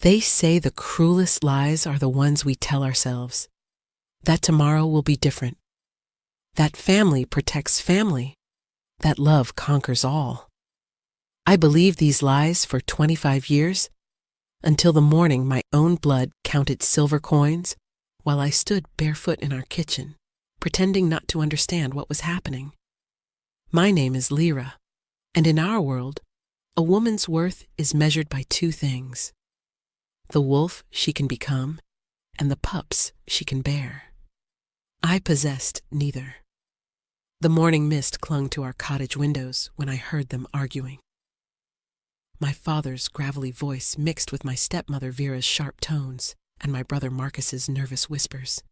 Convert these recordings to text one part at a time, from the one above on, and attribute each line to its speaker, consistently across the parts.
Speaker 1: They say the cruelest lies are the ones we tell ourselves. That tomorrow will be different. That family protects family. That love conquers all. I believed these lies for 25 years, until the morning my own blood counted silver coins while I stood barefoot in our kitchen, pretending not to understand what was happening. My name is Lyra, and in our world, a woman's worth is measured by two things: the wolf she can become and the pups she can bear. I possessed neither. The morning mist clung to our cottage windows when I heard them arguing. My father's gravelly voice mixed with my stepmother Vera's sharp tones and my brother Marcus's nervous whispers.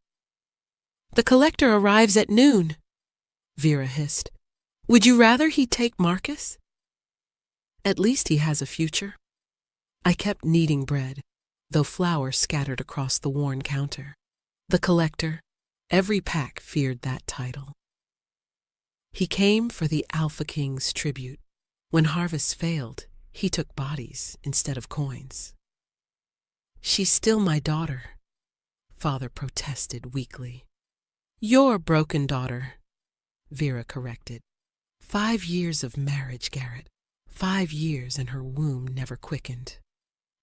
Speaker 1: "The collector arrives at noon," Vera hissed. "Would you rather he take Marcus?" "At least he has a future." I kept kneading bread, though flour scattered across the worn counter. The collector, every pack feared that title. He came for the Alpha King's tribute. When harvests failed, he took bodies instead of coins. "She's still my daughter," Father protested weakly. "Your broken daughter," Vera corrected. 5 years of marriage, Garrett. 5 years and her womb never quickened.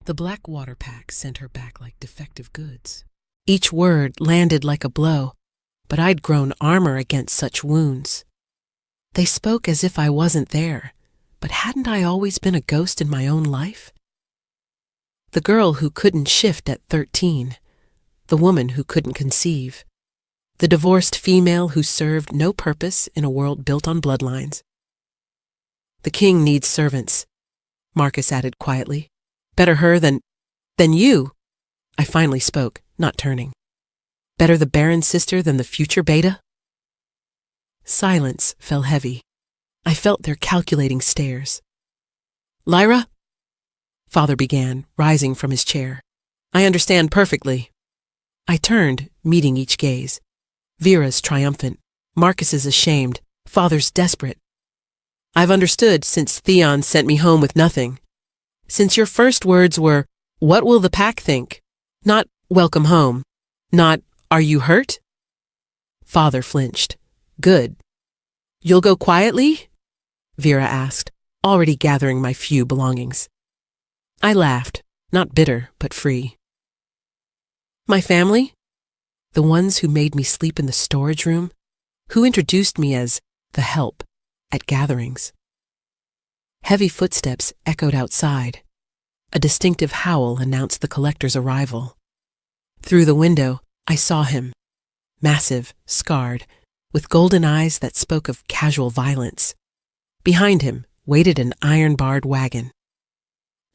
Speaker 1: The black water pack sent her back like defective goods. Each word landed like a blow, but I'd grown armor against such wounds. They spoke as if I wasn't there, but hadn't I always been a ghost in my own life? The girl who couldn't shift at 13, the woman who couldn't conceive, the divorced female who served no purpose in a world built on bloodlines. "The king needs servants," Marcus added quietly. "Better her than you," I finally spoke, not turning. "Better the barren sister than the future beta?" Silence fell heavy. I felt their calculating stares. "Lyra?" Father began, rising from his chair. "I understand perfectly." I turned, meeting each gaze. Vera's triumphant, Marcus's ashamed, Father's desperate. "I've understood since Theon sent me home with nothing. Since your first words were, 'What will the pack think?' Not 'Welcome home.' Not 'Are you hurt?'" Father flinched. "Good. You'll go quietly?" Vera asked, already gathering my few belongings. I laughed, not bitter, but free. "My family? The ones who made me sleep in the storage room? Who introduced me as the help at gatherings?" Heavy footsteps echoed outside. A distinctive howl announced the collector's arrival. Through the window, I saw him, massive, scarred, with golden eyes that spoke of casual violence. Behind him waited an iron-barred wagon.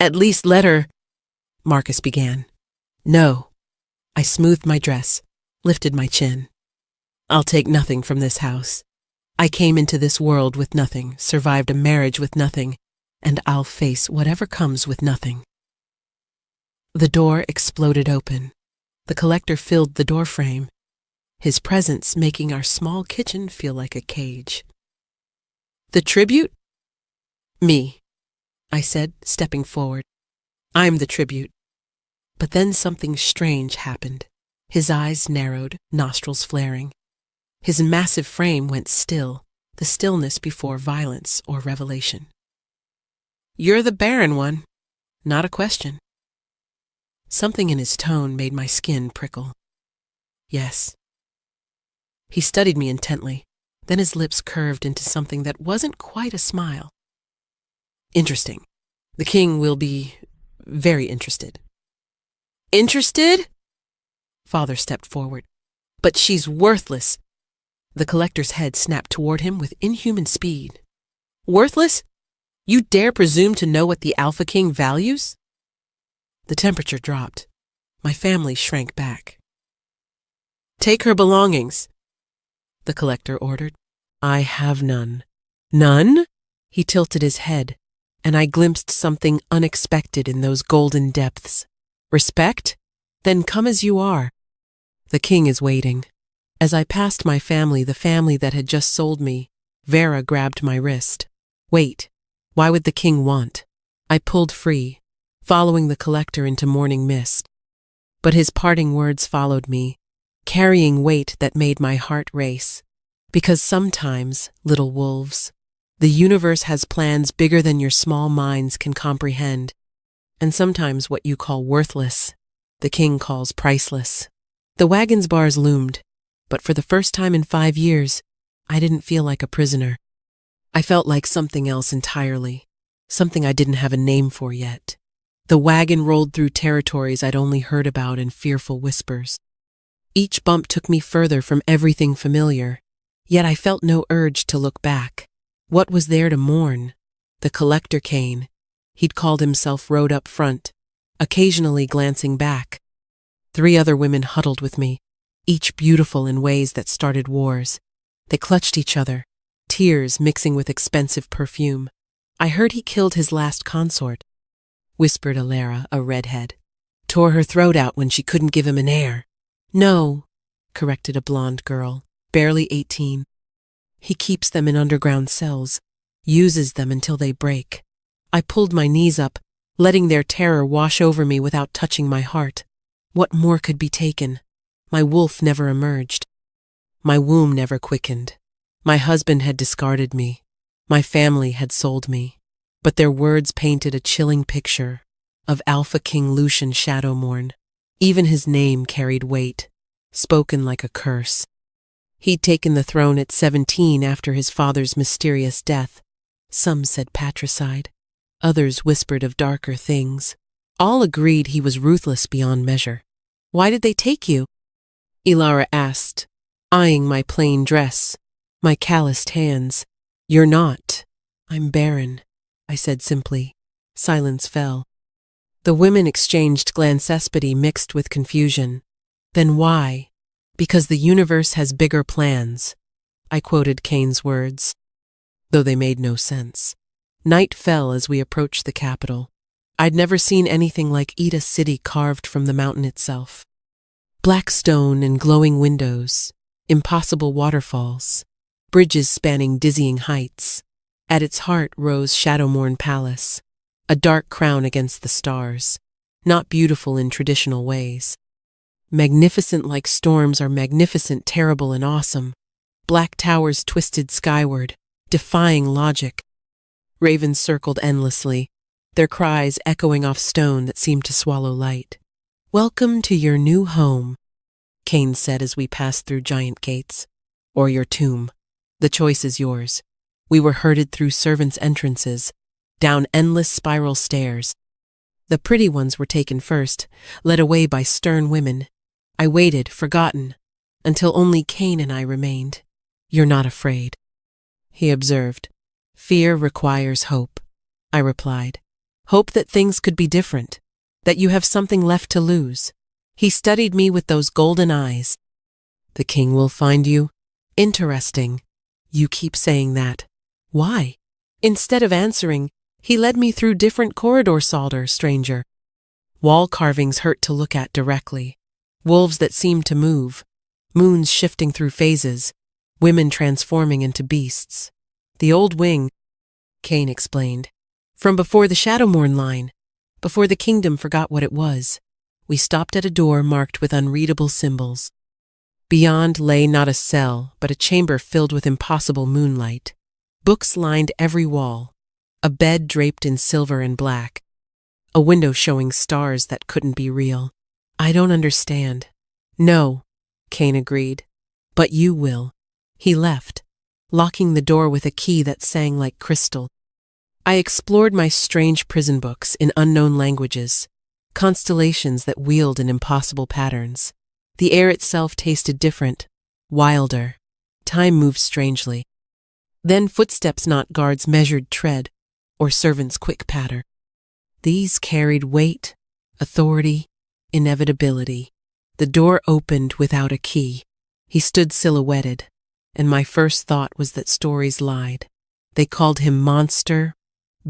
Speaker 1: "At least let her," Marcus began. "No." I smoothed my dress, lifted my chin. "I'll take nothing from this house. I came into this world with nothing, survived a marriage with nothing, and I'll face whatever comes with nothing." The door exploded open. The collector filled the doorframe, his presence making our small kitchen feel like a cage. "The tribute?" "Me," I said, stepping forward. "I'm the tribute." But then something strange happened. His eyes narrowed, nostrils flaring. His massive frame went still, the stillness before violence or revelation. "You're the barren one. Not a question." Something in his tone made my skin prickle. "Yes." He studied me intently, then his lips curved into something that wasn't quite a smile. "Interesting. The king will be very interested." "Interested?" Father stepped forward. "But she's worthless." The collector's head snapped toward him with inhuman speed. "Worthless? You dare presume to know what the Alpha King values?" The temperature dropped. My family shrank back. "Take her belongings," the collector ordered. "I have none." "None?" He tilted his head, and I glimpsed something unexpected in those golden depths. "Respect? Then come as you are. The king is waiting." As I passed my family, the family that had just sold me, Vera grabbed my wrist. "Wait. Why would the king want?" I pulled free. following the collector into morning mist. But his parting words followed me, carrying weight that made my heart race. Because sometimes, little wolves, the universe has plans bigger than your small minds can comprehend. And sometimes what you call worthless, the king calls priceless. The wagon's bars loomed, but for the first time in 5 years, I didn't feel like a prisoner. I felt like something else entirely, something I didn't have a name for yet. The wagon rolled through territories I'd only heard about in fearful whispers. Each bump took me further from everything familiar, yet I felt no urge to look back. What was there to mourn? The collector Cain. He'd called himself rode up front, occasionally glancing back. 3 other women huddled with me, each beautiful in ways that started wars. They clutched each other, tears mixing with expensive perfume. I heard he killed his last consort, whispered Alara, a redhead. Tore her throat out when she couldn't give him an heir. No, corrected a blonde girl, barely 18. He keeps them in underground cells, uses them until they break. I pulled my knees up, letting their terror wash over me without touching my heart. What more could be taken? My wolf never emerged. My womb never quickened. My husband had discarded me. My family had sold me. But their words painted a chilling picture of Alpha King Lucian Shadowmourne. Even his name carried weight, spoken like a curse. He'd taken the throne at 17 after his father's mysterious death. Some said patricide. Others whispered of darker things. All agreed he was ruthless beyond measure. Why did they take you? Alara asked, eyeing my plain dress, my calloused hands. You're not. I'm barren, I said simply. Silence fell. The women exchanged glancespity mixed with confusion. Then why? Because the universe has bigger plans, I quoted Cain's words, though they made no sense. Night fell as we approached the capital. I'd never seen anything like Ida City carved from the mountain itself. Black stone and glowing windows, impossible waterfalls, bridges spanning dizzying heights. At its heart rose Shadowmourne Palace, a dark crown against the stars, not beautiful in traditional ways. Magnificent like storms are magnificent, terrible, and awesome. Black towers twisted skyward, defying logic. Ravens circled endlessly, their cries echoing off stone that seemed to swallow light. Welcome to your new home, Cain said as we passed through giant gates. Or your tomb. The choice is yours. We were herded through servants' entrances, down endless spiral stairs. The pretty ones were taken first, led away by stern women. I waited, forgotten, until only Cain and I remained. You're not afraid, he observed. Fear requires hope, I replied. Hope that things could be different, that you have something left to lose. He studied me with those golden eyes. The king will find you. Interesting. You keep saying that. Why? Instead of answering, he led me through different corridors, stranger. Wall carvings hurt to look at directly. Wolves that seemed to move. Moons shifting through phases. Women transforming into beasts. The old wing, Cain explained. From before the Shadowmourne line. Before the kingdom forgot what it was. We stopped at a door marked with unreadable symbols. Beyond lay not a cell, but a chamber filled with impossible moonlight. Books lined every wall. A bed draped in silver and black. A window showing stars that couldn't be real. I don't understand. No, Cain agreed. But you will. He left, locking the door with a key that sang like crystal. I explored my strange prison books in unknown languages, constellations that wheeled in impossible patterns. The air itself tasted different, wilder. Time moved strangely. Then footsteps, not guards' measured tread, or servants' quick patter. These carried weight, authority, inevitability. The door opened without a key. He stood silhouetted, and my first thought was that stories lied. They called him monster,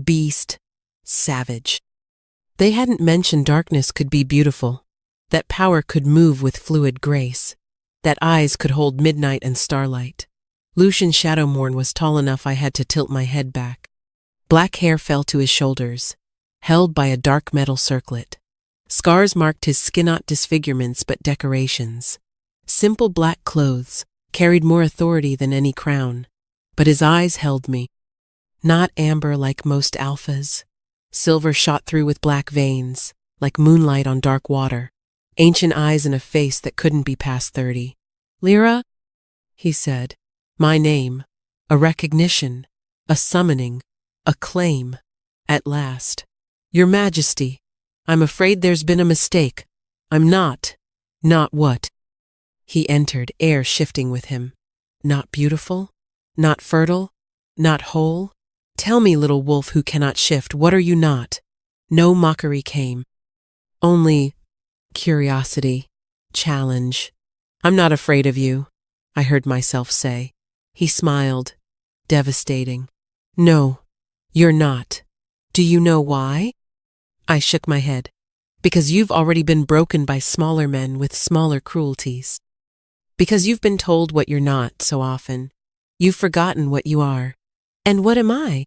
Speaker 1: beast, savage. They hadn't mentioned darkness could be beautiful, that power could move with fluid grace, that eyes could hold midnight and starlight. Lucian Shadowmourne was tall enough I had to tilt my head back. Black hair fell to his shoulders, held by a dark metal circlet. Scars marked his skin-not disfigurements but decorations. Simple black clothes carried more authority than any crown, but his eyes held me. Not amber like most alphas. Silver shot through with black veins, like moonlight on dark water. Ancient eyes and a face that couldn't be past 30. "Lyra," he said. My name. A recognition. A summoning. A claim. At last. "Your Majesty, I'm afraid there's been a mistake. I'm not." "Not what?" He entered, air shifting with him. "Not beautiful? Not fertile? Not whole? Tell me, little wolf who cannot shift, what are you not?" No mockery came. Only curiosity, challenge. "I'm not afraid of you," I heard myself say. He smiled, devastating. "No, you're not. Do you know why?" I shook my head. "Because you've already been broken by smaller men with smaller cruelties. Because you've been told what you're not so often. You've forgotten what you are. And what am I?"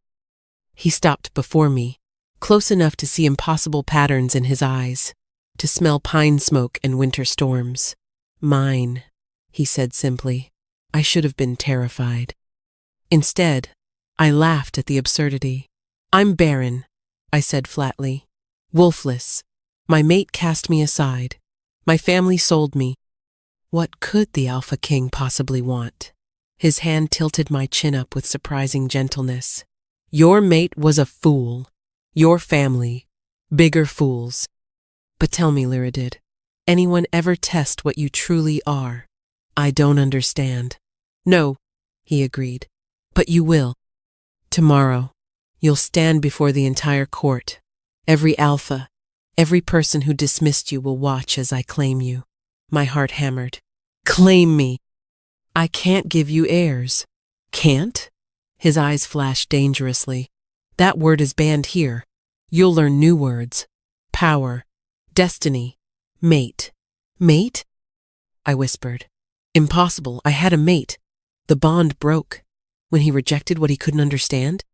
Speaker 1: He stopped before me, close enough to see impossible patterns in his eyes, to smell pine smoke and winter storms. "Mine," he said simply. I should have been terrified. Instead, I laughed at the absurdity. "I'm barren," I said flatly. "Wolfless. My mate cast me aside. My family sold me. What could the Alpha King possibly want?" His hand tilted my chin up with surprising gentleness. "Your mate was a fool. Your family. Bigger fools. But tell me, Lyra, did anyone ever test what you truly are?" "I don't understand." "No," he agreed. "But you will. Tomorrow, you'll stand before the entire court. Every alpha, every person who dismissed you will watch as I claim you." My heart hammered. "Claim me? I can't give you heirs." "Can't?" His eyes flashed dangerously. "That word is banned here. You'll learn new words. Power. Destiny. Mate." "Mate?" I whispered. "Impossible. I had a mate. The bond broke when he rejected what he couldn't understand."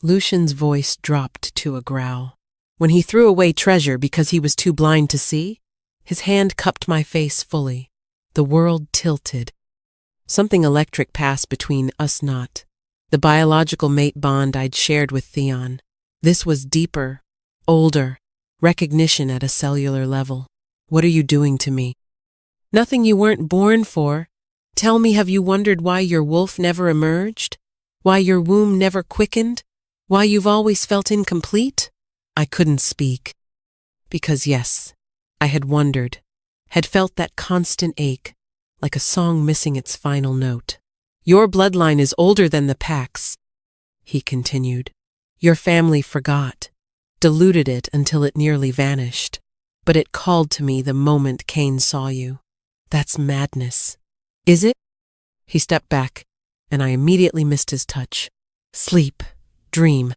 Speaker 1: Lucian's voice dropped to a growl. "When he threw away treasure because he was too blind to see?" His hand cupped my face fully. The world tilted. Something electric passed between us not. The biological mate bond I'd shared with Theon. This was deeper, older, recognition at a cellular level. "What are you doing to me?" "Nothing you weren't born for. Tell me, have you wondered why your wolf never emerged? Why your womb never quickened? Why you've always felt incomplete?" I couldn't speak. Because yes, I had wondered, had felt that constant ache, like a song missing its final note. "Your bloodline is older than the Pax," he continued. "Your family forgot, diluted it until it nearly vanished. But it called to me the moment Cain saw you. That's madness." "Is it?" He stepped back, and I immediately missed his touch. "Sleep, dream.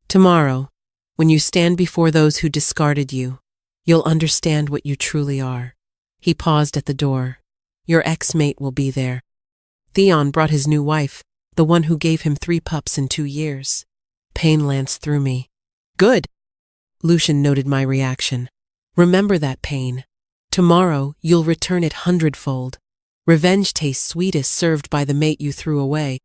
Speaker 1: Tomorrow, when you stand before those who discarded you, you'll understand what you truly are." He paused at the door. "Your ex-mate will be there. Theon brought his new wife, the one who gave him 3 pups in 2 years. Pain lanced through me. "Good." Lucian noted my reaction. "Remember that pain. Tomorrow, you'll return it 100-fold. Revenge tastes sweetest served by the mate you threw away.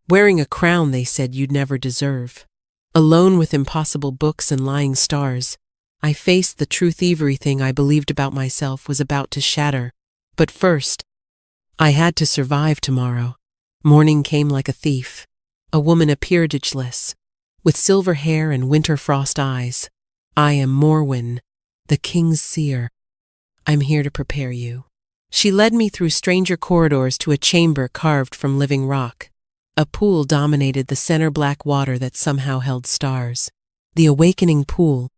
Speaker 1: Wearing a crown they said you'd never deserve. Alone with impossible books and lying stars, I faced the truth everything I believed about myself was about to shatter. But first, I had to survive tomorrow." Morning came like a thief. A woman appeared ageless, with silver hair and winter frost eyes. "I am Morwen, the king's seer. I'm here to prepare you." She led me through stranger corridors to a chamber carved from living rock. A pool dominated the center black water that somehow held stars. "The awakening pool,"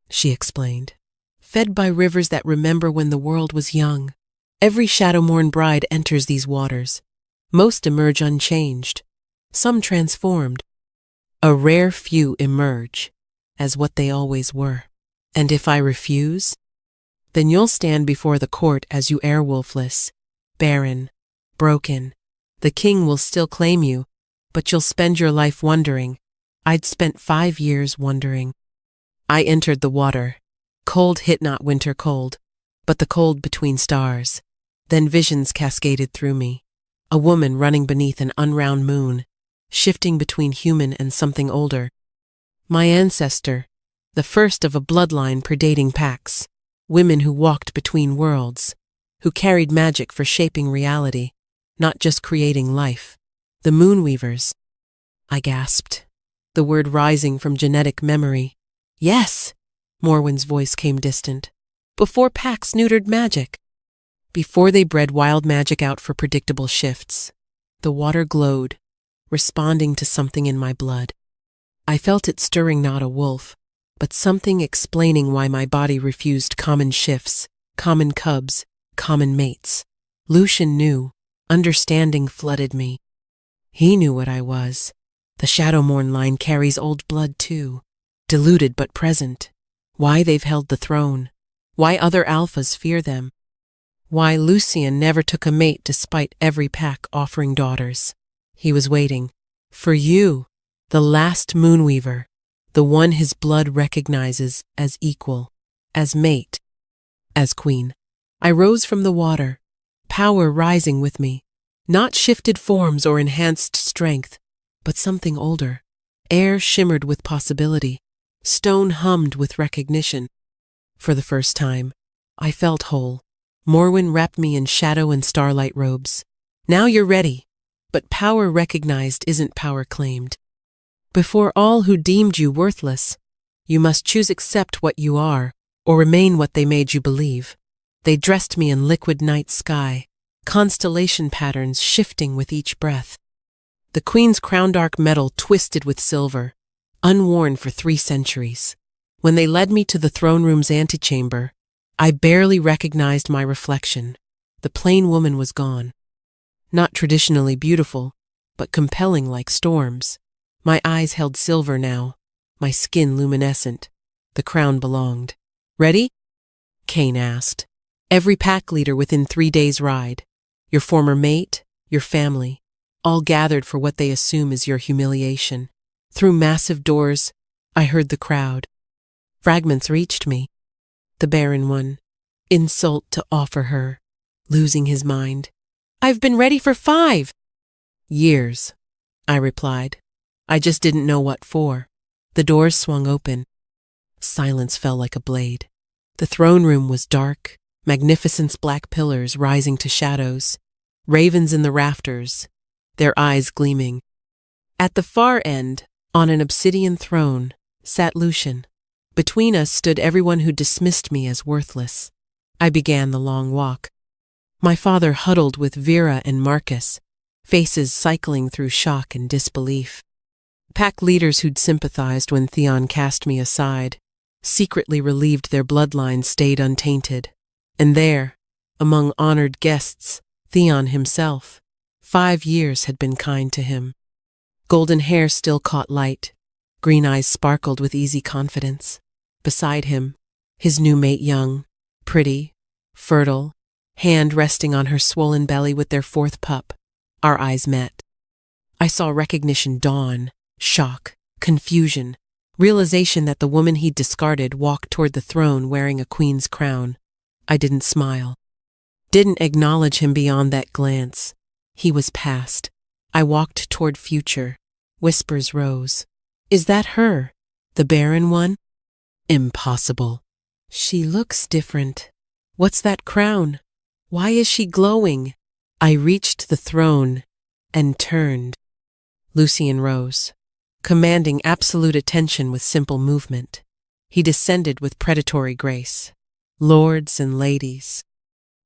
Speaker 1: she explained, "fed by rivers that remember when the world was young. Every Shadowmourne bride enters these waters. Most emerge unchanged, some transformed. A rare few emerge as what they always were. And if I refuse, then you'll stand before the court as you airwolfless, barren, broken. The king will still claim you, but you'll spend your life wondering. I'd spent 5 years wondering. I entered the water. Cold hit not winter cold, but the cold between stars. Then visions cascaded through me. A woman running beneath an unround moon, shifting between human and something older. My ancestor, the first of a bloodline predating packs, women who walked between worlds, who carried magic for shaping reality, not just creating life. The Moonweavers. I gasped, the word rising from genetic memory. Yes, Morwen's voice came distant. Before packs neutered magic. Before they bred wild magic out for predictable shifts. The water glowed, responding to something in my blood. I felt it stirring not a wolf, but something explaining why my body refused common shifts, common cubs, common mates. Lucian knew. Understanding flooded me. He knew what I was. The Shadowmourn line carries old blood too. Diluted but present. Why they've held the throne. Why other alphas fear them. Why Lucian never took a mate despite every pack offering daughters. He was waiting. For you, the last Moonweaver, the one his blood recognizes as equal, as mate, as queen. I rose from the water, power rising with me. Not shifted forms or enhanced strength, but something older. Air shimmered with possibility. Stone hummed with recognition. For the first time, I felt whole. Morwen wrapped me in shadow and starlight robes. Now you're ready. But power recognized isn't power claimed. Before all who deemed you worthless, you must choose accept what you are, or remain what they made you believe. They dressed me in liquid night sky, constellation patterns shifting with each breath. The Queen's crown dark metal twisted with silver, unworn for 3 centuries. When they led me to the throne room's antechamber, I barely recognized my reflection. The plain woman was gone. Not traditionally beautiful, but compelling like storms. My eyes held silver now, my skin luminescent. The crown belonged. Ready? Cain asked. Every pack leader within 3 days' ride. Your former mate, your family, all gathered for what they assume is your humiliation. Through massive doors, I heard the crowd. Fragments reached me. The barren one. Insult to offer her. Losing his mind. I've been ready for 5 years, I replied. I just didn't know what for. The doors swung open. Silence fell like a blade. The throne room was dark, magnificent's black pillars rising to shadows, ravens in the rafters, their eyes gleaming. At the far end, on an obsidian throne, sat Lucian. Between us stood everyone who dismissed me as worthless. I began the long walk. My father huddled with Vera and Marcus, faces cycling through shock and disbelief. Pack leaders who'd sympathized when Theon cast me aside, secretly relieved their bloodlines stayed untainted. And there, among honored guests, Theon himself. 5 years had been kind to him. Golden hair still caught light. Green eyes sparkled with easy confidence. Beside him, his new mate young, pretty, fertile, hand resting on her swollen belly with their 4th pup. Our eyes met. I saw recognition dawn, shock, confusion, realization that the woman he'd discarded walked toward the throne wearing a queen's crown. I didn't smile. Didn't acknowledge him beyond that glance. He was past. I walked toward future. Whispers rose. Is that her? The barren one? Impossible. She looks different. What's that crown? Why is she glowing? I reached the throne and turned. Lucian rose, commanding absolute attention with simple movement. He descended with predatory grace. Lords and ladies.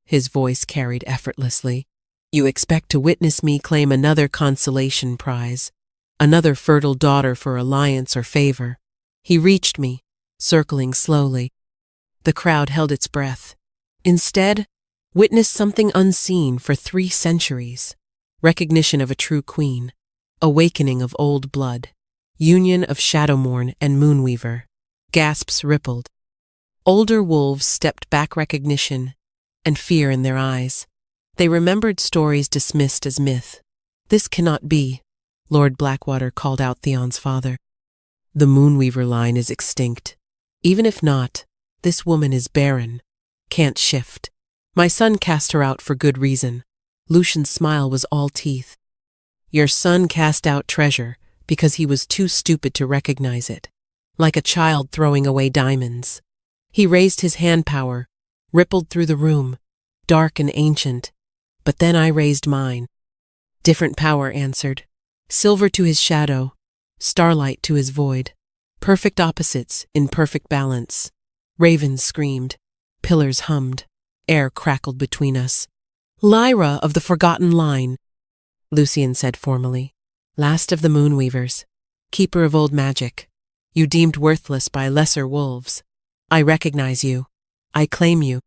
Speaker 1: His voice carried effortlessly. You expect to witness me claim another consolation prize, another fertile daughter for alliance or favor. He reached me, circling slowly. The crowd held its breath. Instead, witnessed something unseen for 3 centuries. Recognition of a true queen. Awakening of old blood. Union of Shadowmourn and Moonweaver. Gasps rippled. Older wolves stepped back, recognition and fear in their eyes. They remembered stories dismissed as myth. This cannot be, Lord Blackwater called out Theon's father. The Moonweaver line is extinct. Even if not, this woman is barren, can't shift. My son cast her out for good reason. Lucian's smile was all teeth. Your son cast out treasure because he was too stupid to recognize it, like a child throwing away diamonds. He raised his hand power, rippled through the room, dark and ancient, but then I raised mine. Different power answered, silver to his shadow, starlight to his void, perfect opposites in perfect balance. Ravens screamed, pillars hummed, air crackled between us. Lyra of the forgotten line, Lucian said formally, last of the moonweavers, keeper of old magic, you deemed worthless by lesser wolves. I recognize you. I claim you.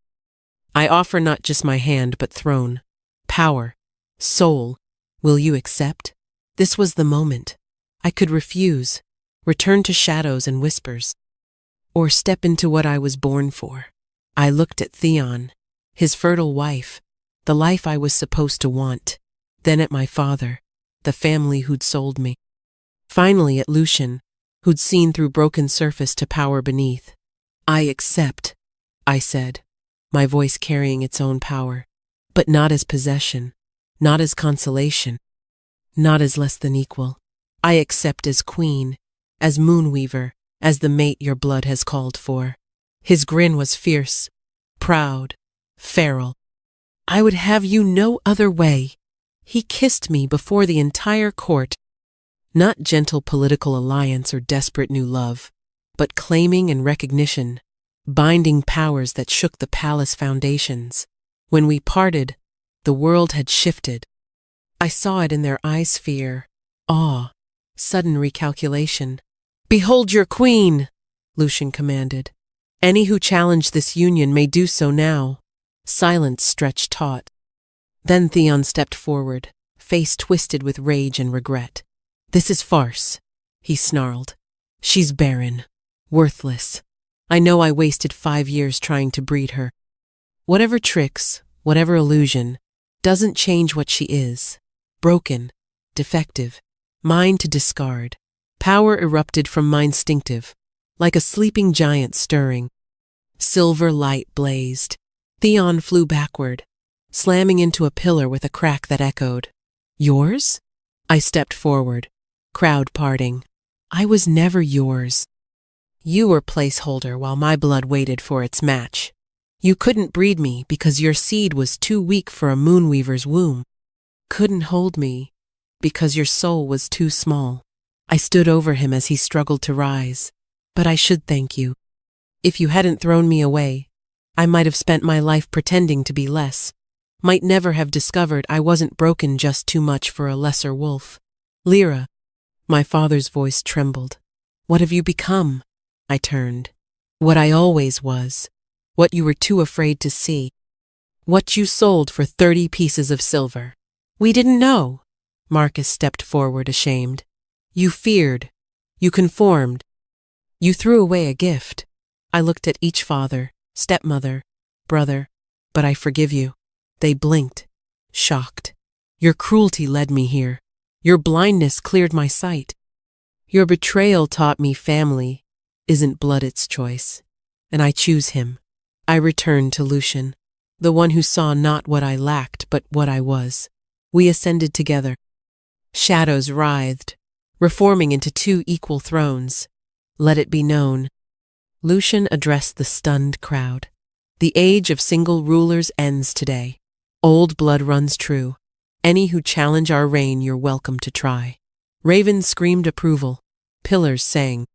Speaker 1: I offer not just my hand, but throne, power, soul. Will you accept? This was the moment. I could refuse, return to shadows and whispers, or step into what I was born for. I looked at Theon, his fertile wife, the life I was supposed to want, then at my father, the family who'd sold me. Finally at Lucian, who'd seen through broken surface to power beneath. I accept, I said, my voice carrying its own power, but not as possession, not as consolation, not as less than equal. I accept as queen, as moonweaver, as the mate your blood has called for. His grin was fierce, proud, feral. I would have you no other way. He kissed me before the entire court. Not gentle political alliance or desperate new love, but claiming and recognition, binding powers that shook the palace foundations. When we parted, the world had shifted. I saw it in their eyes, fear, awe, sudden recalculation. Behold your queen, Lucian commanded. Any who challenge this union may do so now. Silence stretched taut. Then Theon stepped forward, face twisted with rage and regret. This is farce, he snarled. She's barren, worthless. I know I wasted 5 years trying to breed her. Whatever tricks, whatever illusion, doesn't change what she is. Broken, defective, mine to discard. Power erupted from my instinctive, like a sleeping giant stirring. Silver light blazed. Theon flew backward, slamming into a pillar with a crack that echoed. Yours? I stepped forward, crowd parting. I was never yours. You were placeholder while my blood waited for its match. You couldn't breed me because your seed was too weak for a moonweaver's womb. Couldn't hold me because your soul was too small. I stood over him as he struggled to rise. But I should thank you. If you hadn't thrown me away, I might have spent my life pretending to be less. Might never have discovered I wasn't broken just too much for a lesser wolf. Lyra, my father's voice trembled. What have you become? I turned. What I always was. What you were too afraid to see. What you sold for 30 pieces of silver. We didn't know. Marcus stepped forward ashamed. You feared. You conformed. You threw away a gift. I looked at each father, stepmother, brother, but I forgive you. They blinked, shocked. Your cruelty led me here. Your blindness cleared my sight. Your betrayal taught me family isn't blood its choice, and I choose him. I returned to Lucian, the one who saw not what I lacked but what I was. We ascended together. Shadows writhed, reforming into 2 equal thrones. Let it be known. Lucian addressed the stunned crowd. The age of single rulers ends today. Old blood runs true. Any who challenge our reign you're welcome to try. Ravens screamed approval. Pillars sang.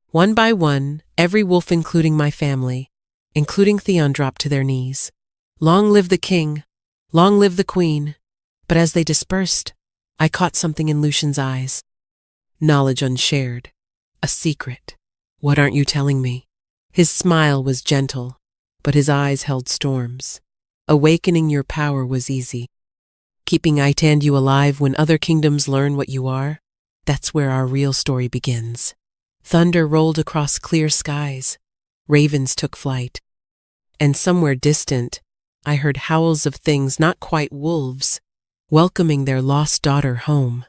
Speaker 1: One by one, every wolf including my family, including Theon, dropped to their knees. Long live the king. Long live the queen. But as they dispersed, I caught something in Lucian's eyes. Knowledge unshared. A secret. What aren't you telling me? His smile was gentle, but his eyes held storms. Awakening your power was easy. Keeping you alive when other kingdoms learn what you are, that's where our real story begins. Thunder rolled across clear skies. Ravens took flight. And somewhere distant, I heard howls of things not quite wolves, welcoming their lost daughter home.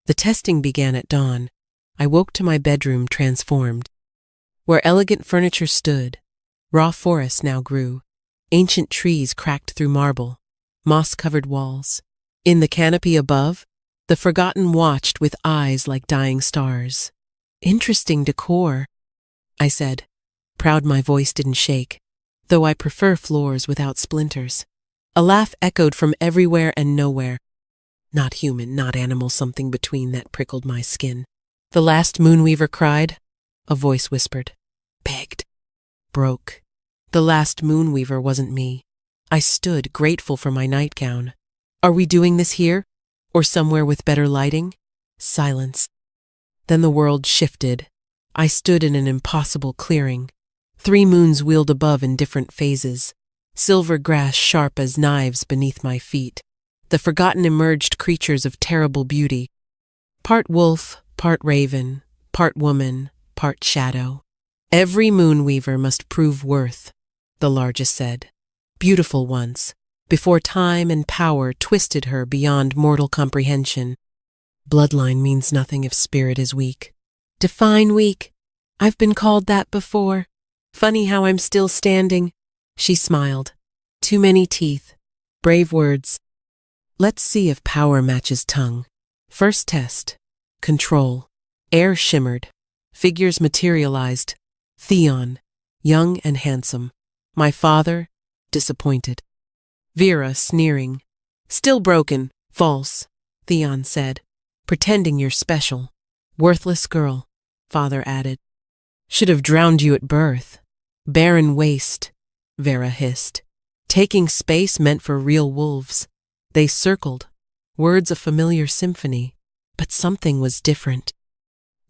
Speaker 1: The testing began at dawn. I woke to my bedroom transformed. Where elegant furniture stood, raw forest now grew. Ancient trees cracked through marble, moss-covered walls. In the canopy above, the forgotten watched with eyes like dying stars. Interesting decor, I said, proud my voice didn't shake, though I prefer floors without splinters. A laugh echoed from everywhere and nowhere. Not human, not animal, something between that prickled my skin. The last moonweaver cried, a voice whispered, begged, broke. The last moonweaver wasn't me. I stood, grateful for my nightgown. Are we doing this here? Or somewhere with better lighting? Silence. Then the world shifted. I stood in an impossible clearing. 3 moons wheeled above in different phases. Silver grass sharp as knives beneath my feet. The forgotten emerged creatures of terrible beauty. Part wolf, part raven, part woman, part shadow. Every moonweaver must prove worth, the largest said. Beautiful once, before time and power twisted her beyond mortal comprehension. Bloodline means nothing if spirit is weak. Define weak. I've been called that before. Funny how I'm still standing. She smiled. Too many teeth. Brave words. Let's see if power matches tongue. First test. Control. Air shimmered. Figures materialized. Theon, young and handsome. My father, disappointed. Vera, sneering. Still broken, false, Theon said. Pretending you're special. Worthless girl, father added. Should have drowned you at birth. Barren waste, Vera hissed. Taking space meant for real wolves. They circled, words a familiar symphony, but something was different.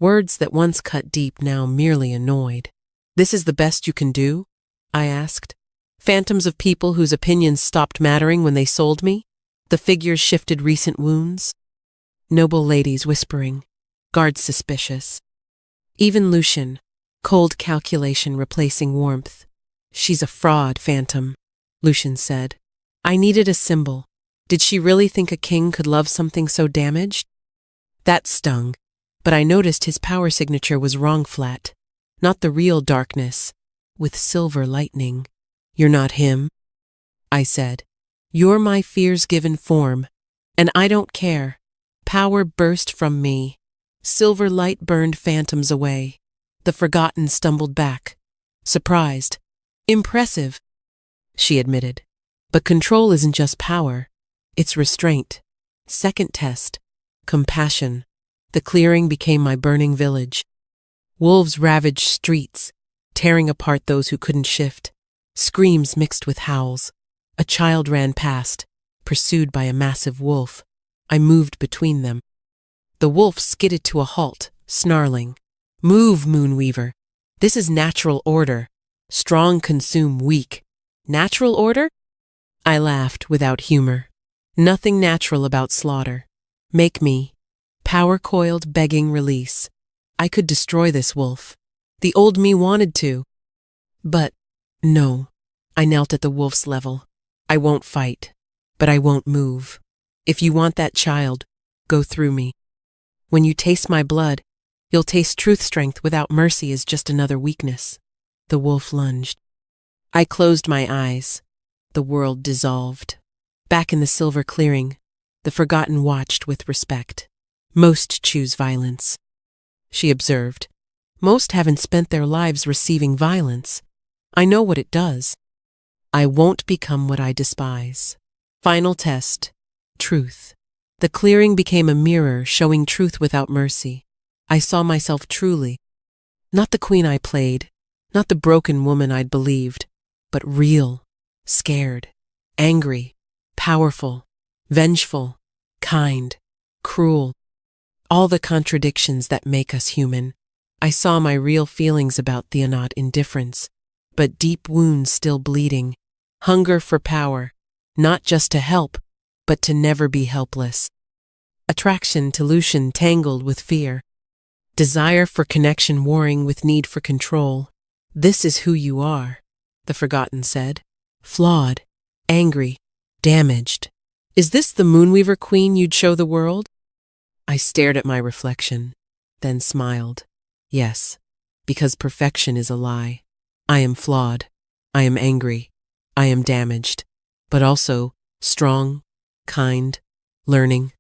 Speaker 1: Words that once cut deep now merely annoyed. This is the best you can do? I asked. Phantoms of people whose opinions stopped mattering when they sold me? The figures shifted recent wounds? Noble ladies whispering, guards suspicious. Even Lucian, cold calculation replacing warmth. She's a fraud, Phantom, Lucian said. I needed a symbol. Did she really think a king could love something so damaged? That stung, but I noticed his power signature was wrong flat. Not the real darkness, with silver lightning. You're not him, I said. You're my fear's given form, and I don't care. Power burst from me. Silver light burned phantoms away. The forgotten stumbled back, surprised. Impressive, she admitted. But control isn't just power, it's restraint. Second test, compassion. The clearing became my burning village. Wolves ravaged streets, tearing apart those who couldn't shift. Screams mixed with howls. A child ran past, pursued by a massive wolf. I moved between them. The wolf skidded to a halt, snarling. Move, Moonweaver. This is natural order. Strong consume weak. Natural order? I laughed without humor. Nothing natural about slaughter. Make me. Power coiled, begging release. I could destroy this wolf. The old me wanted to. But no. I knelt at the wolf's level. I won't fight, but I won't move. If you want that child, go through me. When you taste my blood, you'll taste truth. Strength without mercy is just another weakness. The wolf lunged. I closed my eyes. The world dissolved. Back in the silver clearing, the forgotten watched with respect. Most choose violence, she observed. Most haven't spent their lives receiving violence. I know what it does. I won't become what I despise. Final test. Truth. The clearing became a mirror showing truth without mercy. I saw myself truly. Not the queen I played, not the broken woman I'd believed, but real, scared, angry, powerful, vengeful, kind, cruel. All the contradictions that make us human. I saw my real feelings about Theonot indifference, but deep wounds still bleeding. Hunger for power, not just to help, but to never be helpless. Attraction to Lucian tangled with fear. Desire for connection warring with need for control. This is who you are, the forgotten said. Flawed, angry, damaged. Is this the Moonweaver queen you'd show the world? I stared at my reflection, then smiled. Yes, Because perfection is a lie. I am flawed. I am angry. I am damaged. But also strong, kind, learning.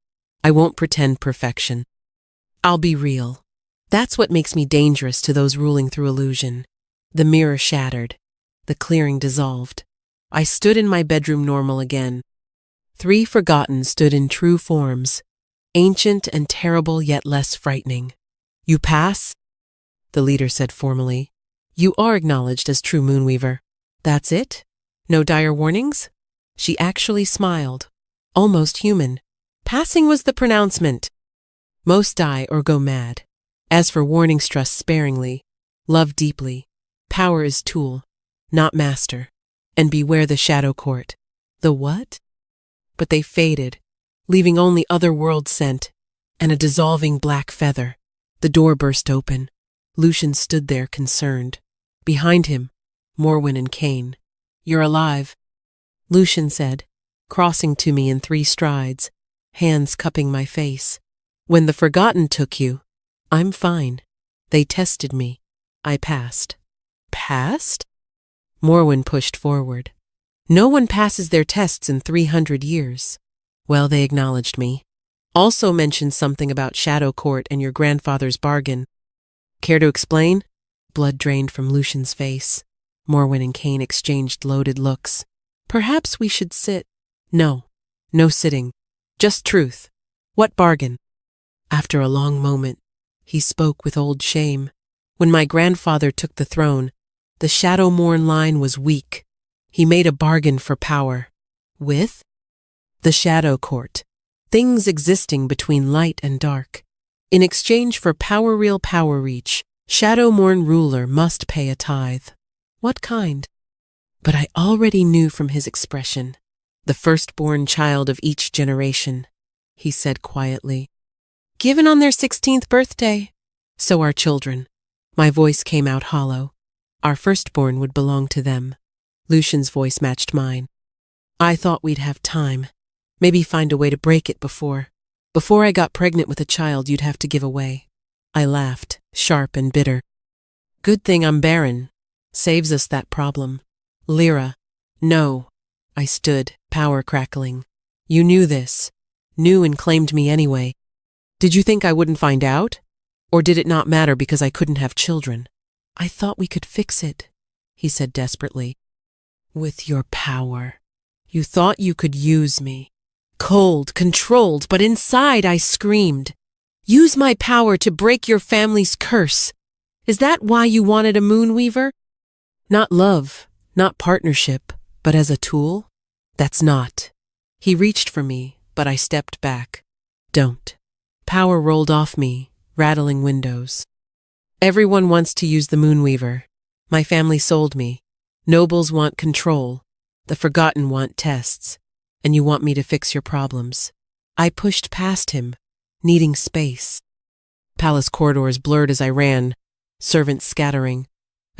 Speaker 1: I won't pretend perfection. I'll be real. That's what makes me dangerous to those ruling through illusion. The mirror shattered. The clearing dissolved. I stood in my bedroom normal again. 3 forgotten stood in true forms, ancient and terrible yet less frightening. You pass? The leader said formally. You are acknowledged as true Moonweaver. That's it? No dire warnings? She actually smiled. Almost human. Passing was the pronouncement. Most die or go mad. As for warnings, trust sparingly. Love deeply. Power is tool, not master. And beware the shadow court. The what? But they faded, leaving only otherworld scent and a dissolving black feather. The door burst open. Lucian stood there concerned. Behind him, Morwen and Kane. You're alive, Lucian said, crossing to me in 3 strides, hands cupping my face. When the Forgotten took you, I'm fine. They tested me. I passed. Passed? Morwen pushed forward. No one passes their tests in 300 years. Well, they acknowledged me. Also mentioned something about Shadow Court and your grandfather's bargain. Care to explain? Blood drained from Lucian's face. Morwen and Kane exchanged loaded looks. Perhaps we should sit. No. No sitting. Just truth. What bargain? After a long moment, he spoke with old shame. When my grandfather took the throne, the Shadowmourne line was weak. He made a bargain for power. With? The Shadow Court. Things existing between light and dark. In exchange for real power reach, Shadowmourne ruler must pay a tithe. What kind? But I already knew from his expression. The firstborn child of each generation, he said quietly. Given on their 16th birthday. So are children. My voice came out hollow. Our firstborn would belong to them. Lucian's voice matched mine. I thought we'd have time. Maybe find a way to break it before I got pregnant with a child you'd have to give away. I laughed, sharp and bitter. Good thing I'm barren. Saves us that problem. Lyra. No. I stood, power crackling. You knew this. Knew and claimed me anyway. Did you think I wouldn't find out? Or did it not matter because I couldn't have children? I thought we could fix it, he said desperately. With your power. You thought you could use me. Cold, controlled, but inside I screamed. Use my power to break your family's curse. Is that why you wanted a Moonweaver? Not love, not partnership, but as a tool? That's not. He reached for me, but I stepped back. Don't. Power rolled off me, rattling windows. Everyone wants to use the Moonweaver. My family sold me. Nobles want control. The Forgotten want tests. And you want me to fix your problems. I pushed past him, needing space. Palace corridors blurred as I ran, servants scattering.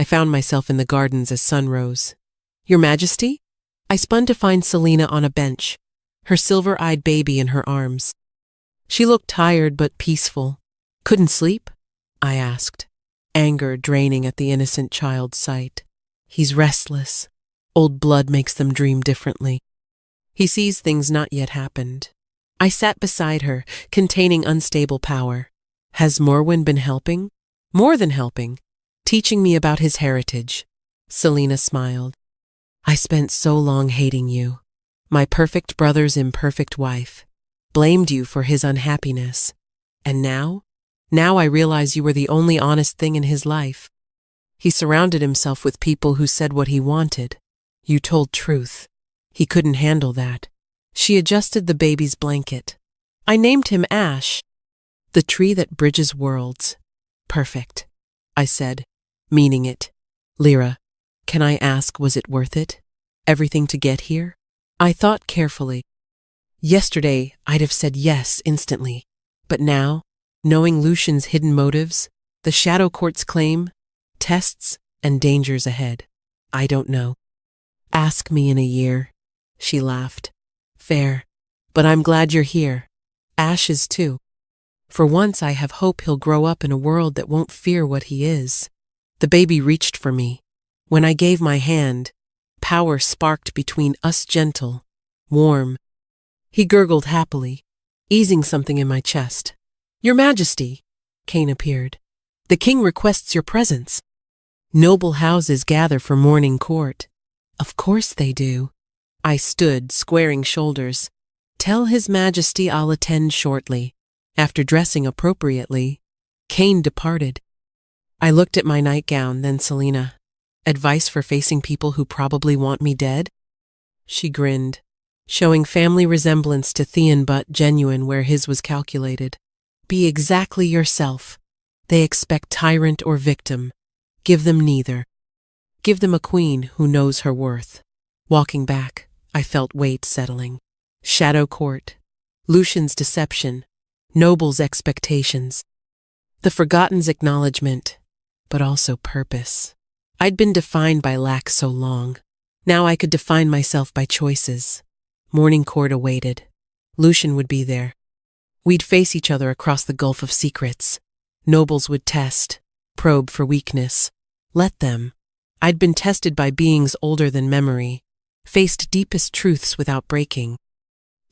Speaker 1: I found myself in the gardens as sun rose. Your Majesty? I spun to find Selena on a bench, her silver-eyed baby in her arms. She looked tired but peaceful. Couldn't sleep? I asked, anger draining at the innocent child's sight. He's restless. Old blood makes them dream differently. He sees things not yet happened. I sat beside her, containing unstable power. Has Morwen been helping? More than helping. Teaching me about his heritage. Selena smiled. I spent so long hating you. My perfect brother's imperfect wife. Blamed you for his unhappiness. And now? Now I realize you were the only honest thing in his life. He surrounded himself with people who said what he wanted. You told truth. He couldn't handle that. She adjusted the baby's blanket. I named him Ash. The tree that bridges worlds. Perfect, I said, meaning it. Lyra, can I ask, was it worth it? Everything to get here? I thought carefully. Yesterday, I'd have said yes instantly. But now, knowing Lucian's hidden motives, the Shadow Court's claim, tests, and dangers ahead, I don't know. Ask me in a year, she laughed. Fair, but I'm glad you're here. Ash is too. For once I have hope he'll grow up in a world that won't fear what he is. The baby reached for me. When I gave my hand, power sparked between us, gentle, warm. He gurgled happily, easing something in my chest. Your Majesty, Cain appeared. The king requests your presence. Noble houses gather for morning court. Of course they do. I stood, squaring shoulders. Tell His Majesty I'll attend shortly. After dressing appropriately, Cain departed. I looked at my nightgown, then Selena. Advice for facing people who probably want me dead? She grinned, showing family resemblance to Theon but genuine where his was calculated. Be exactly yourself. They expect tyrant or victim. Give them neither. Give them a queen who knows her worth. Walking back, I felt weight settling. Shadow Court, Lucian's deception, Noble's expectations. The Forgotten's acknowledgement, but also purpose. I'd been defined by lack so long. Now I could define myself by choices. Morning court awaited. Lucian would be there. We'd face each other across the gulf of secrets. Nobles would test, probe for weakness. Let them. I'd been tested by beings older than memory, faced deepest truths without breaking.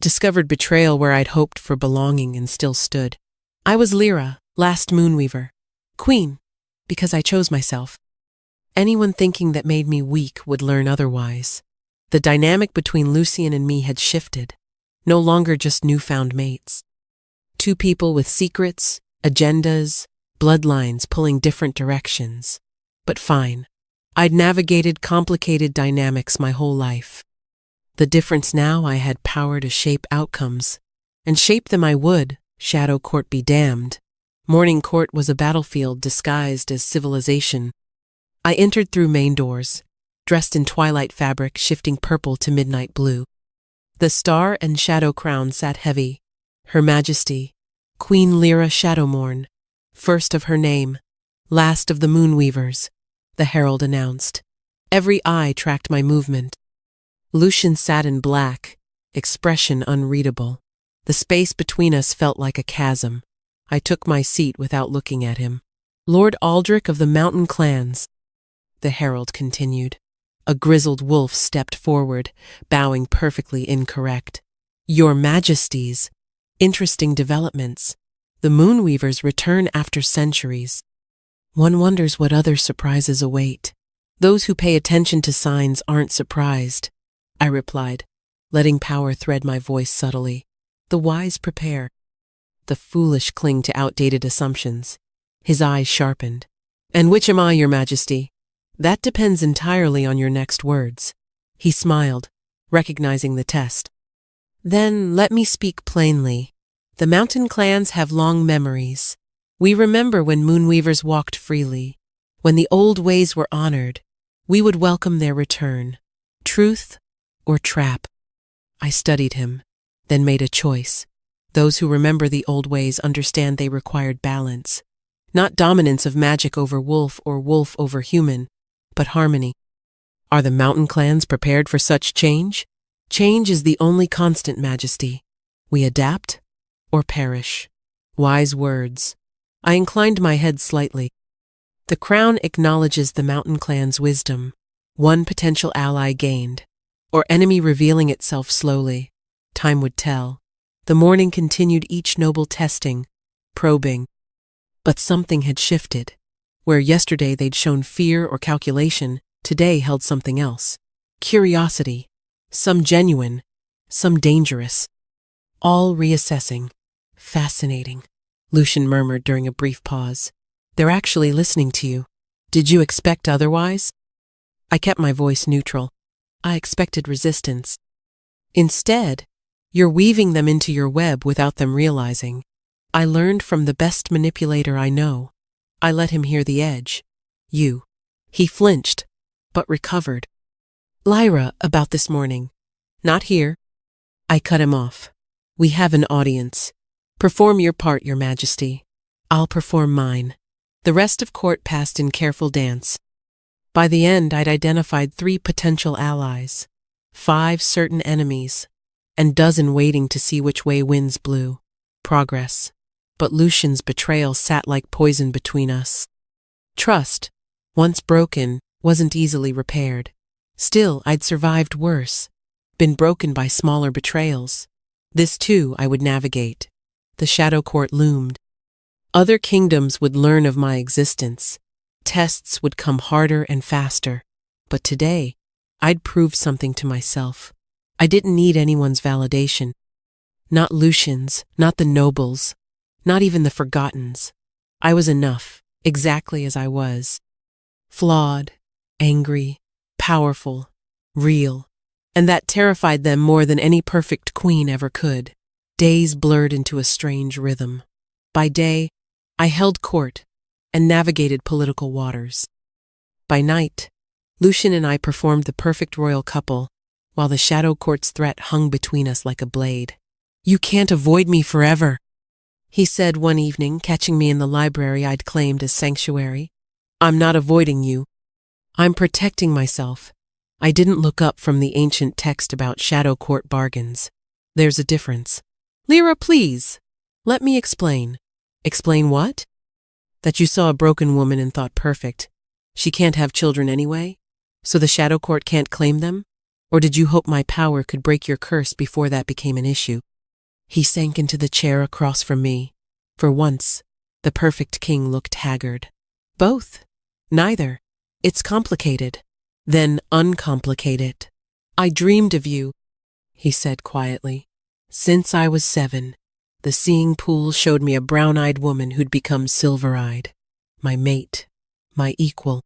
Speaker 1: Discovered betrayal where I'd hoped for belonging and still stood. I was Lyra, last Moonweaver. Queen, because I chose myself. Anyone thinking that made me weak would learn otherwise. The dynamic between Lucian and me had shifted. No longer just newfound mates. Two people with secrets, agendas, bloodlines pulling different directions. But fine. I'd navigated complicated dynamics my whole life. The difference now, I had power to shape outcomes. And shape them I would, Shadow Court be damned. Morning Court was a battlefield disguised as civilization. I entered through main doors, dressed in twilight fabric shifting purple to midnight blue. The star and shadow crown sat heavy. Her Majesty, Queen Lyra Shadowmorn, first of her name, last of the Moonweavers, the herald announced. Every eye tracked my movement. Lucian sat in black, expression unreadable. The space between us felt like a chasm. I took my seat without looking at him. Lord Aldrich of the Mountain Clans, the herald continued. A grizzled wolf stepped forward, bowing perfectly incorrect. Your Majesties, interesting developments. The Moonweavers return after centuries. One wonders what other surprises await. Those who pay attention to signs aren't surprised, I replied, letting power thread my voice subtly. The wise prepare. The foolish cling to outdated assumptions. His eyes sharpened. And which am I, Your Majesty? That depends entirely on your next words. He smiled, recognizing the test. Then let me speak plainly. The mountain clans have long memories. We remember when Moonweavers walked freely. When the old ways were honored, we would welcome their return. Truth or trap? I studied him, then made a choice. Those who remember the old ways understand they required balance. Not dominance of magic over wolf or wolf over human, but harmony. Are the mountain clans prepared for such change? Change is the only constant, Majesty. We adapt or perish. Wise words. I inclined my head slightly. The crown acknowledges the mountain clan's wisdom. One potential ally gained, or enemy revealing itself slowly. Time would tell. The morning continued, each noble testing, probing. But something had shifted. Where yesterday they'd shown fear or calculation, today held something else. Curiosity. Some genuine, some dangerous. All reassessing. Fascinating, Lucian murmured during a brief pause. They're actually listening to you. Did you expect otherwise? I kept my voice neutral. I expected resistance. Instead, you're weaving them into your web without them realizing. I learned from the best manipulator I know. I let him hear the edge. You. He flinched, but recovered. Lyra, about this morning. Not here. I cut him off. We have an audience. Perform your part, Your Majesty. I'll perform mine. The rest of court passed in careful dance. By the end, I'd identified 3 potential allies, 5 certain enemies, and dozen waiting to see which way winds blew. Progress. But Lucian's betrayal sat like poison between us. Trust, Once broken, wasn't easily repaired. Still, I'd survived worse. Been broken by smaller betrayals. This too I would navigate. The Shadow Court loomed. Other kingdoms would learn of my existence. Tests would come harder and faster. But today, I'd proved something to myself. I didn't need anyone's validation. Not Lucian's, not the nobles, not even the Forgottens. I was enough, exactly as I was. Flawed, angry, powerful, real. And that terrified them more than any perfect queen ever could. Days blurred into a strange rhythm. By day, I held court and navigated political waters. By night, Lucian and I performed the perfect royal couple, while the Shadow Court's threat hung between us like a blade. "You can't avoid me forever," he said one evening, catching me in the library I'd claimed as sanctuary. "I'm not avoiding you. I'm protecting myself." I didn't look up from the ancient text about Shadow Court bargains. There's a difference. "Lyra, please. Let me explain." "Explain what?" "That you saw a broken woman and thought perfect. She can't have children anyway? So the Shadow Court can't claim them? Or did you hope my power could break your curse before that became an issue?" He sank into the chair across from me. For once, the perfect king looked haggard. "Both. Neither. It's complicated. Then uncomplicate it. I dreamed of you," he said quietly. "Since I was 7, the seeing pool showed me a brown-eyed woman who'd become silver-eyed. My mate. My equal.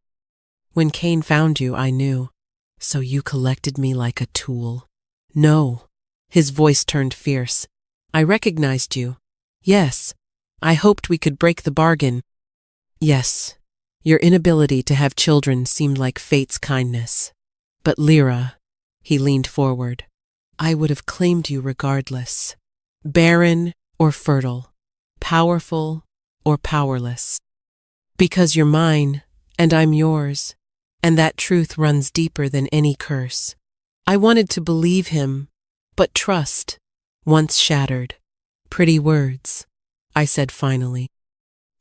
Speaker 1: When Cain found you, I knew. So you collected me like a tool." "No." His voice turned fierce. "I recognized you. Yes. I hoped we could break the bargain. Yes. Your inability to have children seemed like fate's kindness. But Lyra," he leaned forward, "I would have claimed you regardless. Barren or fertile. Powerful or powerless. Because you're mine, and I'm yours. And that truth runs deeper than any curse." I wanted to believe him, but trust, once shattered. "Pretty words," I said finally.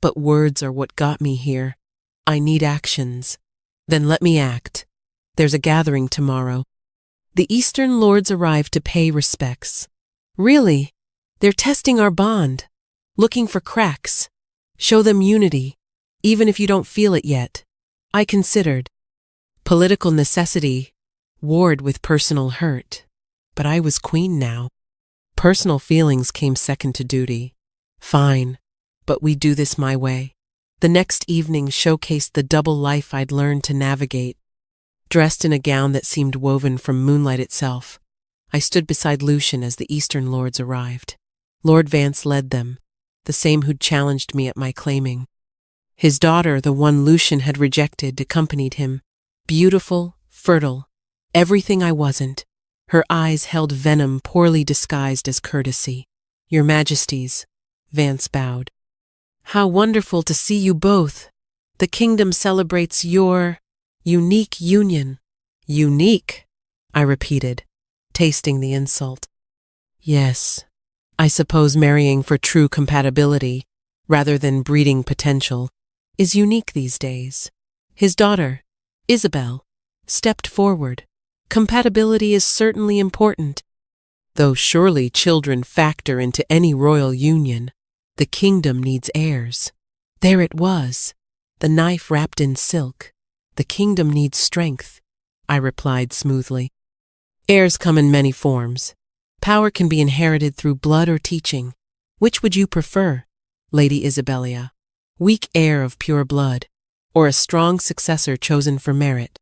Speaker 1: "But words are what got me here. I need actions." "Then let me act. There's a gathering tomorrow." The Eastern Lords arrived to pay respects. "Really? They're testing our bond. Looking for cracks. Show them unity, even if you don't feel it yet." I considered. Political necessity warred with personal hurt. But I was queen now. Personal feelings came second to duty. "Fine, but we do this my way." The next evening showcased the double life I'd learned to navigate. Dressed in a gown that seemed woven from moonlight itself, I stood beside Lucian as the Eastern Lords arrived. Lord Vance led them, the same who'd challenged me at my claiming. His daughter, the one Lucian had rejected, accompanied him. Beautiful, fertile, everything I wasn't. Her eyes held venom poorly disguised as courtesy. "Your Majesties," Vance bowed. "How wonderful to see you both. The kingdom celebrates your unique union." "Unique," I repeated, tasting the insult. "Yes, I suppose marrying for true compatibility, rather than breeding potential, is unique these days." His daughter, Isabel, stepped forward. "Compatibility is certainly important. Though surely children factor into any royal union. The kingdom needs heirs." There it was, the knife wrapped in silk. "The kingdom needs strength," I replied smoothly. "Heirs come in many forms. Power can be inherited through blood or teaching. Which would you prefer, Lady Isabelia? Weak heir of pure blood, or a strong successor chosen for merit?"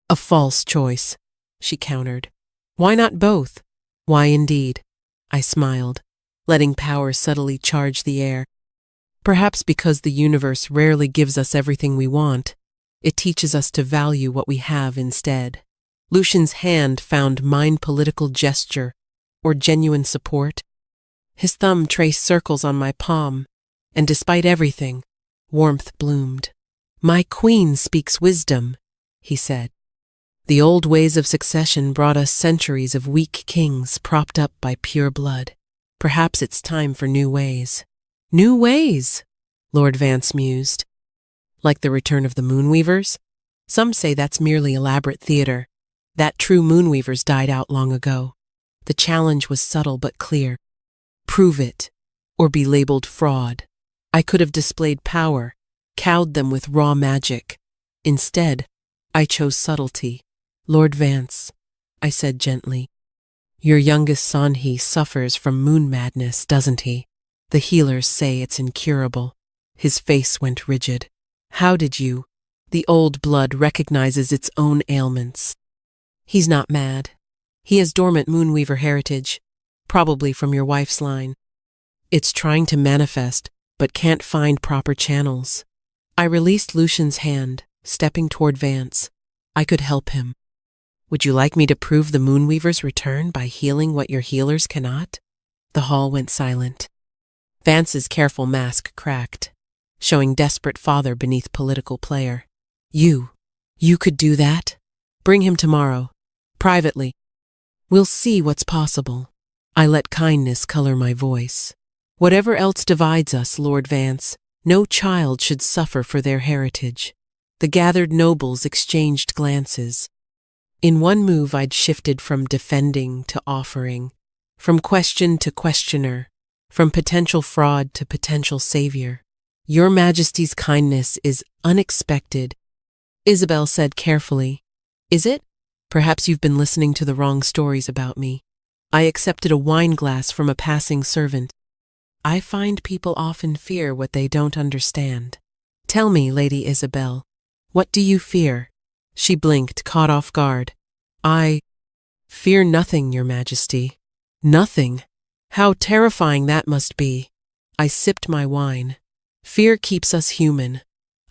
Speaker 1: "A false choice," she countered. "Why not both?" "Why indeed?" I smiled, letting power subtly charge the air. "Perhaps because the universe rarely gives us everything we want, it teaches us to value what we have instead." Lucian's hand found mine political gesture, or genuine support. His thumb traced circles on my palm, and despite everything, warmth bloomed. "My queen speaks wisdom," he said. "The old ways of succession brought us centuries of weak kings propped up by pure blood. Perhaps it's time for new ways." "New ways," Lord Vance mused. "Like the return of the Moonweavers?" Some say that's merely elaborate theater, that true moonweavers died out long ago. The challenge was subtle but clear. Prove it, or be labeled fraud. I could have displayed power, cowed them with raw magic. Instead, I chose subtlety. Lord Vance, I said gently, your youngest son, he suffers from moon madness, doesn't he? The healers say it's incurable. His face went rigid. How did you? The old blood recognizes its own ailments. He's not mad. He has dormant moonweaver heritage, probably from your wife's line. It's trying to manifest, but can't find proper channels. I released Lucian's hand, stepping toward Vance. I could help him. Would you like me to prove the moonweaver's return by healing what your healers cannot? The hall went silent. Vance's careful mask cracked, showing desperate father beneath political player. You could do that? Bring him tomorrow, privately. We'll see what's possible. I let kindness color my voice. Whatever else divides us, Lord Vance, no child should suffer for their heritage. The gathered nobles exchanged glances. In one move, I'd shifted from defending to offering, from question to questioner, from potential fraud to potential savior. Your Majesty's kindness is unexpected, Isabel said carefully. Is it? Perhaps you've been listening to the wrong stories about me. I accepted a wine glass from a passing servant. I find people often fear what they don't understand. Tell me, Lady Isabel, what do you fear? She blinked, caught off guard. I fear nothing, Your Majesty. Nothing. How terrifying that must be. I sipped my wine. Fear keeps us human.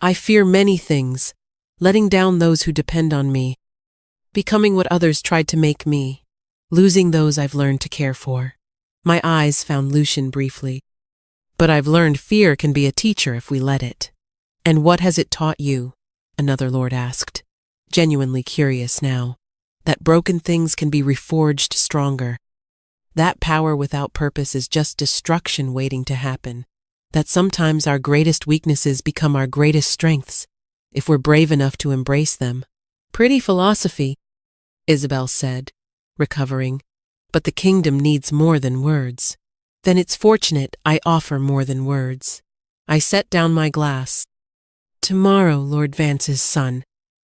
Speaker 1: I fear many things, letting down those who depend on me, becoming what others tried to make me, losing those I've learned to care for. My eyes found Lucian briefly. But I've learned fear can be a teacher if we let it. And what has it taught you? Another lord asked, genuinely curious now. That broken things can be reforged stronger. That power without purpose is just destruction waiting to happen. That sometimes our greatest weaknesses become our greatest strengths, if we're brave enough to embrace them. Pretty philosophy, Isabel said, recovering. But the kingdom needs more than words. Then it's fortunate I offer more than words. I set down my glass. Tomorrow, Lord Vance's son.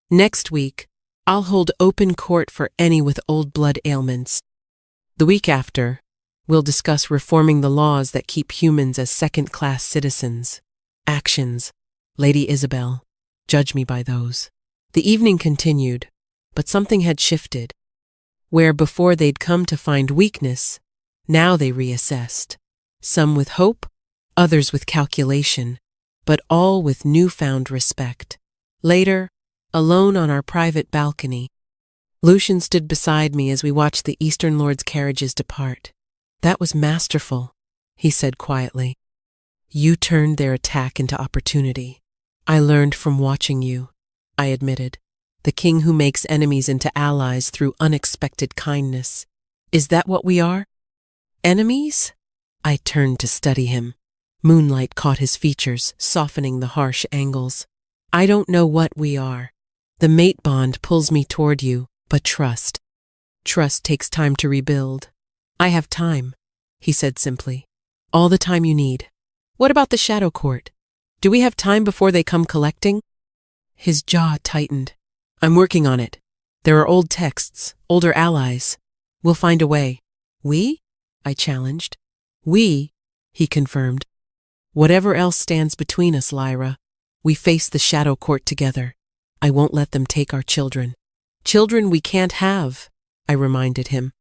Speaker 1: Next week, I'll hold open court for any with old blood ailments. The week after, we'll discuss reforming the laws that keep humans as second-class citizens. Actions, Lady Isabel. Judge me by those. The evening continued, but something had shifted. Where before they'd come to find weakness, now they reassessed. Some with hope, others with calculation, but all with newfound respect. Later, alone on our private balcony, Lucian stood beside me as we watched the Eastern Lord's carriages depart. That was masterful, he said quietly. You turned their attack into opportunity. I learned from watching you, I admitted. The king who makes enemies into allies through unexpected kindness. Is that what we are? Enemies? I turned to study him. Moonlight caught his features, softening the harsh angles. I don't know what we are. The mate bond pulls me toward you, but trust. Trust takes time to rebuild. I have time, he said simply. All the time you need. What about the Shadow Court? Do we have time before they come collecting? His jaw tightened. I'm working on it. There are old texts, older allies. We'll find a way. We? I challenged. We, he confirmed. Whatever else stands between us, Lyra, we face the Shadow Court together. I won't let them take our children. Children we can't have, I reminded him.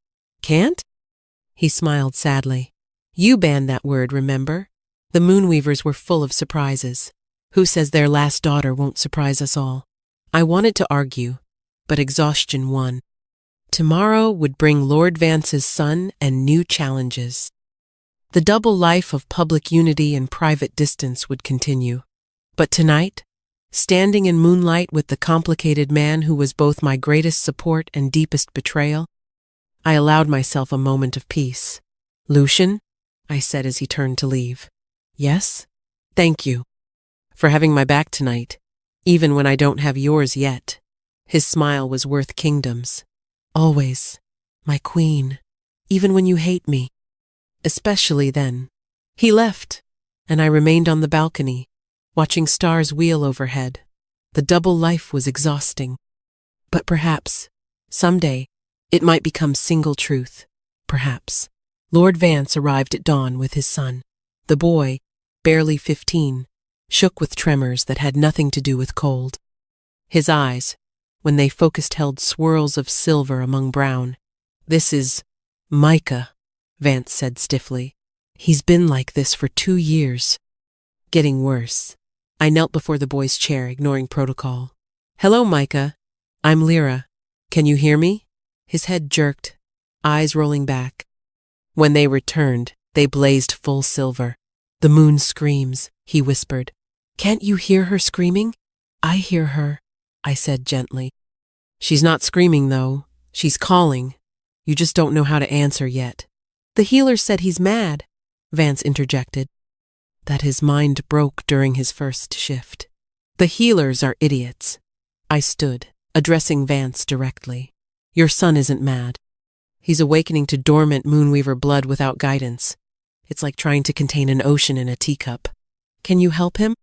Speaker 1: Can't? He smiled sadly. You banned that word, remember? The Moonweavers were full of surprises. Who says their last daughter won't surprise us all? I wanted to argue, but exhaustion won. Tomorrow would bring Lord Vance's son and new challenges. The double life of public unity and private distance would continue. But tonight, standing in moonlight with the complicated man who was both my greatest support and deepest betrayal, I allowed myself a moment of peace. Lucian, I said as he turned to leave. Yes? Thank you for having my back tonight, even when I don't have yours yet. His smile was worth kingdoms. Always, my queen, even when you hate me. Especially then. He left, and I remained on the balcony, watching stars wheel overhead. The double life was exhausting. But perhaps, someday, it might become single truth. Perhaps. Lord Vance arrived at dawn with his son. The boy, barely 15, shook with tremors that had nothing to do with cold. His eyes, when they focused, held swirls of silver among brown. "This is Micah," Vance said stiffly. "He's been like this for 2 years. Getting worse." I knelt before the boy's chair, ignoring protocol. "Hello, Micah. I'm Lyra. Can you hear me?" His head jerked, eyes rolling back. When they returned, they blazed full silver. "The moon screams," he whispered. "Can't you hear her screaming?" "I hear her," I said gently. "She's not screaming, though. She's calling. You just don't know how to answer yet." "The healer said he's mad," Vance interjected. That his mind broke during his first shift. "The healers are idiots." I stood, addressing Vance directly. "Your son isn't mad. He's awakening to dormant Moonweaver blood without guidance. It's like trying to contain an ocean in a teacup. Can you help him?"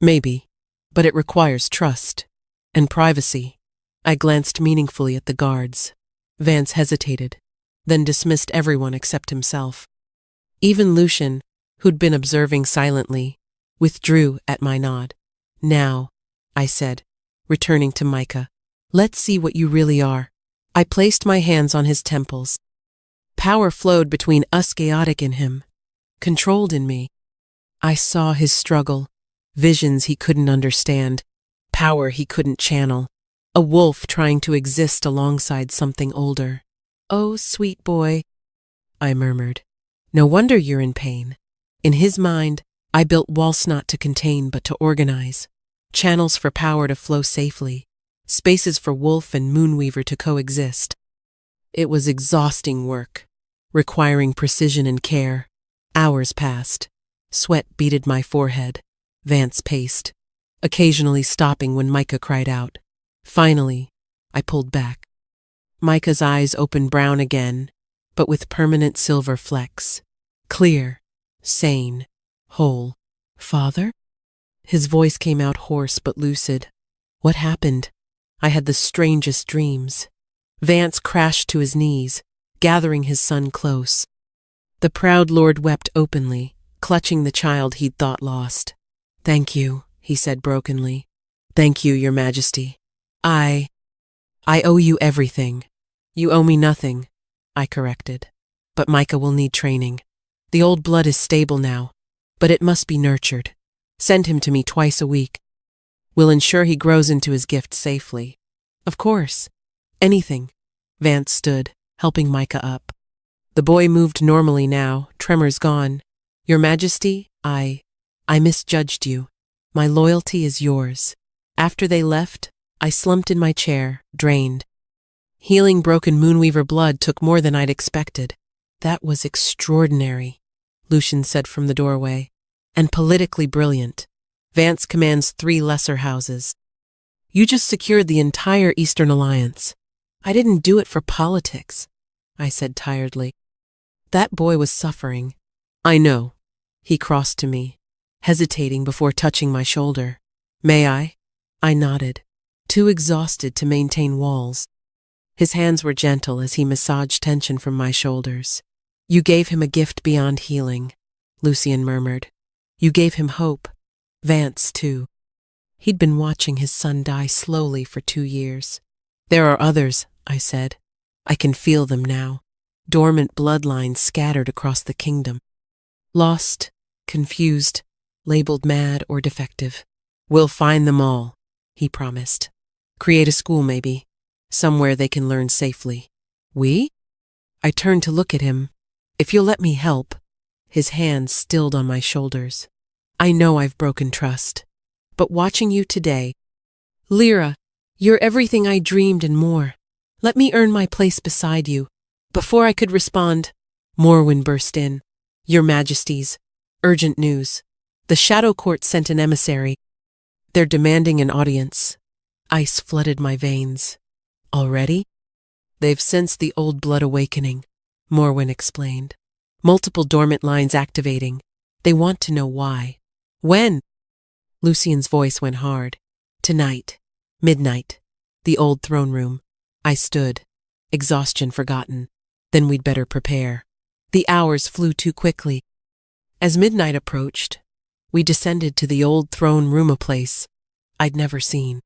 Speaker 1: "Maybe, but it requires trust and privacy." I glanced meaningfully at the guards. Vance hesitated, then dismissed everyone except himself. Even Lucian, who'd been observing silently, withdrew at my nod. "Now," I said, returning to Micah, "let's see what you really are." I placed my hands on his temples. Power flowed between us, chaotic in him, controlled in me. I saw his struggle, visions he couldn't understand, power he couldn't channel, a wolf trying to exist alongside something older. "Oh, sweet boy," I murmured. "No wonder you're in pain." In his mind, I built walls not to contain but to organize, channels for power to flow safely, spaces for wolf and moonweaver to coexist. It was exhausting work, requiring precision and care. Hours passed. Sweat beaded my forehead. Vance paced, occasionally stopping when Micah cried out. Finally, I pulled back. Micah's eyes opened brown again, but with permanent silver flecks. Clear, sane, whole. "Father?" His voice came out hoarse but lucid. "What happened?" I had the strangest dreams. Vance crashed to his knees, gathering his son close. The proud lord wept openly, clutching the child he'd thought lost. "Thank you," he said brokenly. "Thank you, Your Majesty. I owe you everything." "You owe me nothing," I corrected. "But Micah will need training. The old blood is stable now, but it must be nurtured. Send him to me twice a week. We'll ensure he grows into his gift safely." "Of course. Anything." Vance stood, helping Micah up. The boy moved normally now, tremors gone. "Your Majesty, I misjudged you. My loyalty is yours." After they left, I slumped in my chair, drained. Healing broken Moonweaver blood took more than I'd expected. "That was extraordinary," Lucian said from the doorway. "And politically brilliant. Vance commands 3 lesser houses. You just secured the entire Eastern Alliance." "I didn't do it for politics," I said tiredly. "That boy was suffering." "I know." He crossed to me, hesitating before touching my shoulder. "May I?" I nodded, too exhausted to maintain walls. His hands were gentle as he massaged tension from my shoulders. "You gave him a gift beyond healing," Lucian murmured. "You gave him hope. Vance, too." He'd been watching his son die slowly for 2 years. "There are others," I said. "I can feel them now. Dormant bloodlines scattered across the kingdom. Lost, confused, labeled mad or defective. We'll find them all," he promised. "Create a school, maybe. Somewhere they can learn safely." "We?" I turned to look at him. "If you'll let me help." His hands stilled on my shoulders. "I know I've broken trust, but watching you today..." "Lyra, you're everything I dreamed and more. Let me earn my place beside you." Before I could respond, Morwen burst in. "Your Majesties, urgent news. The Shadow Court sent an emissary. They're demanding an audience." Ice flooded my veins. Already? They've sensed the old blood awakening, Morwen explained. Multiple dormant lines activating. They want to know why. When? Lucien's voice went hard. Tonight. Midnight. The old throne room. I stood. Exhaustion forgotten. Then we'd better prepare. The hours flew too quickly. As midnight approached, we descended to the old throne room, a place I'd never seen.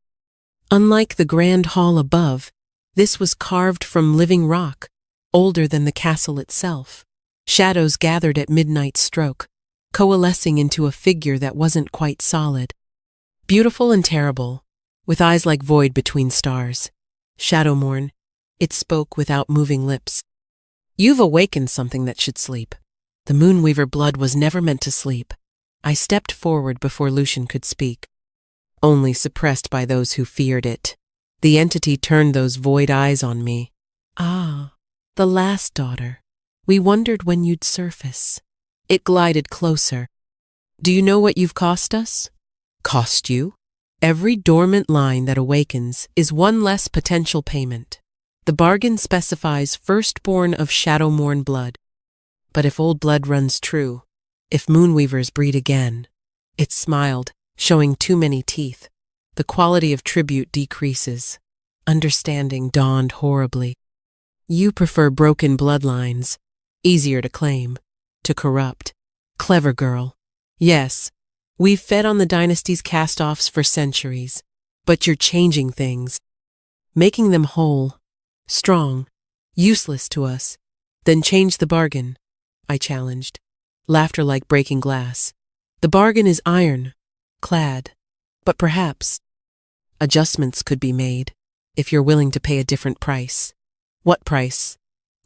Speaker 1: Unlike the grand hall above, this was carved from living rock, older than the castle itself. Shadows gathered at midnight's stroke, coalescing into a figure that wasn't quite solid. Beautiful and terrible, with eyes like void between stars. Shadowmourn, it spoke without moving lips. You've awakened something that should sleep. The Moonweaver blood was never meant to sleep. I stepped forward before Lucien could speak. Only suppressed by those who feared it. The entity turned those void eyes on me. Ah, the last daughter. We wondered when you'd surface. It glided closer. Do you know what you've cost us? Cost you? Every dormant line that awakens is one less potential payment. The bargain specifies firstborn of Shadowmourn blood. But if old blood runs true, if Moonweavers breed again, it smiled, showing too many teeth. The quality of tribute decreases. Understanding dawned horribly. You prefer broken bloodlines, easier to claim, to corrupt. Clever girl. Yes, we've fed on the dynasty's cast-offs for centuries, but you're changing things, making them whole, strong, useless to us. Then change the bargain, I challenged, laughter like breaking glass. The bargain is iron, clad, but perhaps adjustments could be made if you're willing to pay a different price. What price?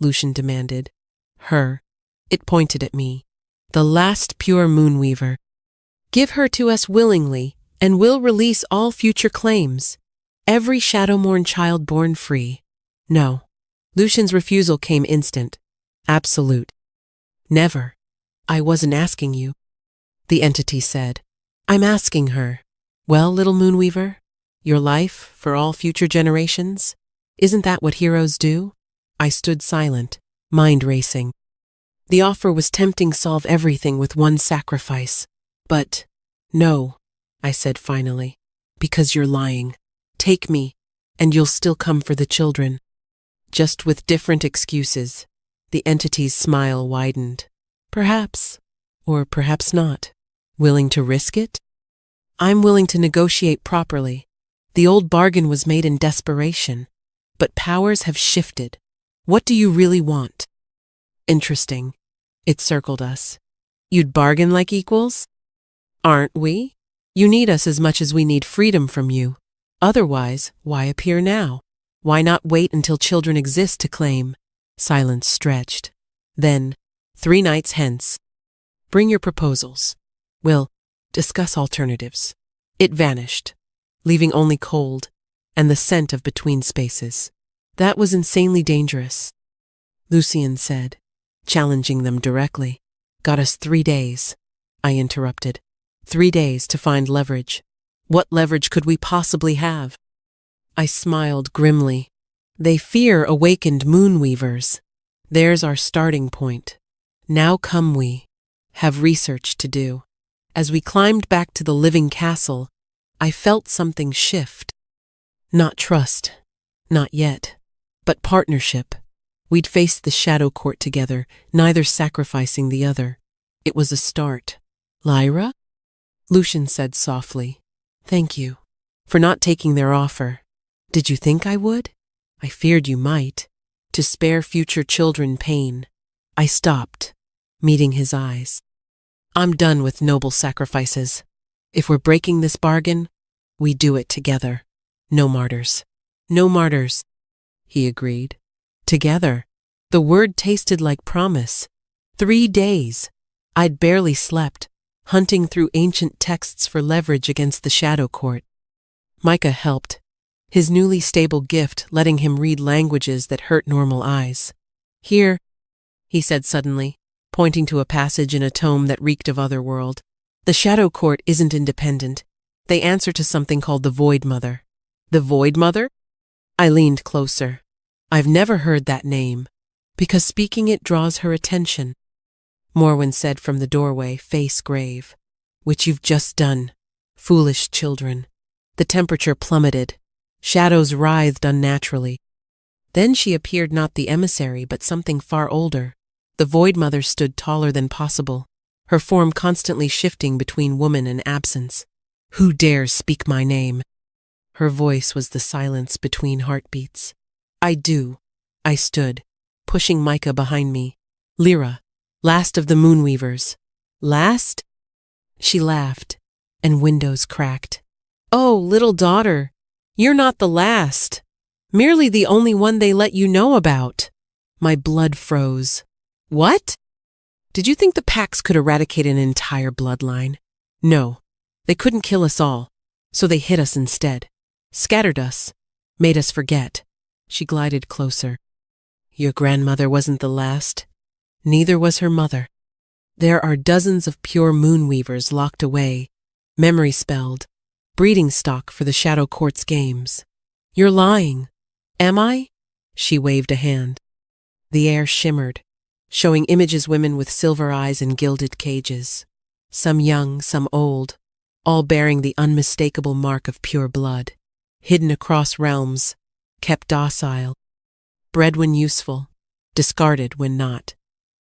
Speaker 1: Lucien demanded. Her. It pointed at me. The last pure Moonweaver. Give her to us willingly, and we'll release all future claims. Every Shadowmourn child born free. No. Lucien's refusal came instant. Absolute. Never. I wasn't asking you. The entity said. I'm asking her. Well, little Moonweaver, your life for all future generations? Isn't that what heroes do? I stood silent, mind racing. The offer was tempting, solve everything with one sacrifice. But, no, I said finally, because you're lying. Take me, and you'll still come for the children. Just with different excuses. The entity's smile widened. Perhaps, or perhaps not. Willing to risk it? I'm willing to negotiate properly. The old bargain was made in desperation, but powers have shifted. What do you really want? Interesting. It circled us. You'd bargain like equals? Aren't we? You need us as much as we need freedom from you. Otherwise, why appear now? Why not wait until children exist to claim? Silence stretched. Then, 3 nights hence. Bring your proposals. We'll discuss alternatives. It vanished, leaving only cold and the scent of between spaces. That was insanely dangerous, Lucien said, challenging them directly. Got us 3 days, I interrupted. 3 days to find leverage. What leverage could we possibly have? I smiled grimly. They fear awakened Moonweavers. There's our starting point. Now come we. Have research to do. As we climbed back to the living castle, I felt something shift. Not trust. Not yet. But partnership. We'd faced the shadow court together, neither sacrificing the other. It was a start. Lyra? Lucien said softly. Thank you for not taking their offer. Did you think I would? I feared you might. To spare future children pain. I stopped, meeting his eyes. I'm done with noble sacrifices. If we're breaking this bargain, we do it together. No martyrs. No martyrs, he agreed. Together. The word tasted like promise. 3 days. I'd barely slept, hunting through ancient texts for leverage against the Shadow Court. Micah helped, his newly stable gift letting him read languages that hurt normal eyes. Here, he said suddenly, pointing to a passage in a tome that reeked of otherworld. The Shadow Court isn't independent. They answer to something called the Void Mother. The Void Mother? I leaned closer. I've never heard that name, because speaking it draws her attention. Morwen said from the doorway, face grave. Which you've just done, foolish children. The temperature plummeted. Shadows writhed unnaturally. Then she appeared not the emissary, but something far older. The Void Mother stood taller than possible, her form constantly shifting between woman and absence. Who dares speak my name? Her voice was the silence between heartbeats. I do. I stood, pushing Micah behind me. Lyra, last of the Moonweavers. Last? She laughed, and windows cracked. Oh, little daughter, you're not the last. Merely the only one they let you know about. My blood froze. What? Did you think the Pax could eradicate an entire bloodline? No, they couldn't kill us all, so they hid us instead. Scattered us, made us forget. She glided closer. Your grandmother wasn't the last. Neither was her mother. There are dozens of pure Moonweavers locked away, memory spelled, breeding stock for the Shadow Court's games. You're lying. Am I? She waved a hand. The air shimmered, showing images women with silver eyes and gilded cages. Some young, some old, all bearing the unmistakable mark of pure blood. Hidden across realms, kept docile. Bred when useful, discarded when not.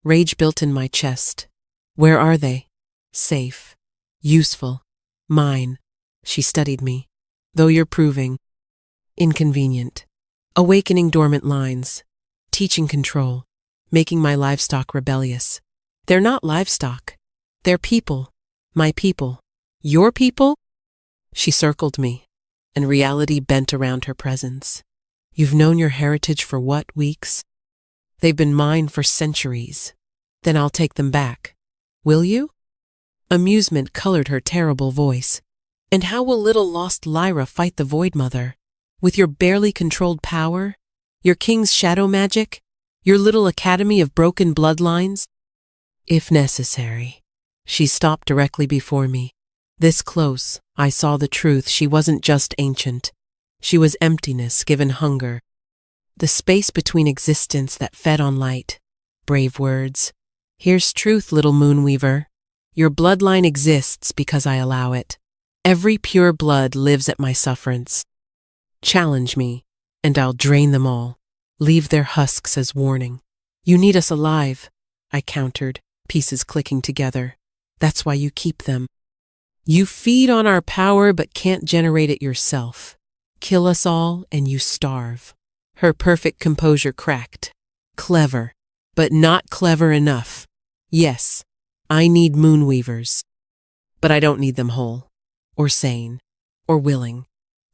Speaker 1: Rage built in my chest. Where are they? Safe. Useful. Mine. She studied me. Though you're proving inconvenient. Awakening dormant lines. Teaching control. Making my livestock rebellious. They're not livestock. They're people. My people. Your people? She circled me, and reality bent around her presence. You've known your heritage for what, weeks? They've been mine for centuries. Then I'll take them back. Will you? Amusement colored her terrible voice. And how will little lost Lyra fight the Void Mother? With your barely controlled power? Your king's shadow magic? Your little academy of broken bloodlines? If necessary. She stopped directly before me. This close, I saw the truth. She wasn't just ancient. She was emptiness given hunger. The space between existence that fed on light. Brave words. Here's truth, little Moonweaver. Your bloodline exists because I allow it. Every pure blood lives at my sufferance. Challenge me, and I'll drain them all. Leave their husks as warning. You need us alive, I countered, pieces clicking together. That's why you keep them. You feed on our power but can't generate it yourself. Kill us all and you starve. Her perfect composure cracked. Clever, but not clever enough. Yes, I need Moonweavers. But I don't need them whole, or sane, or willing.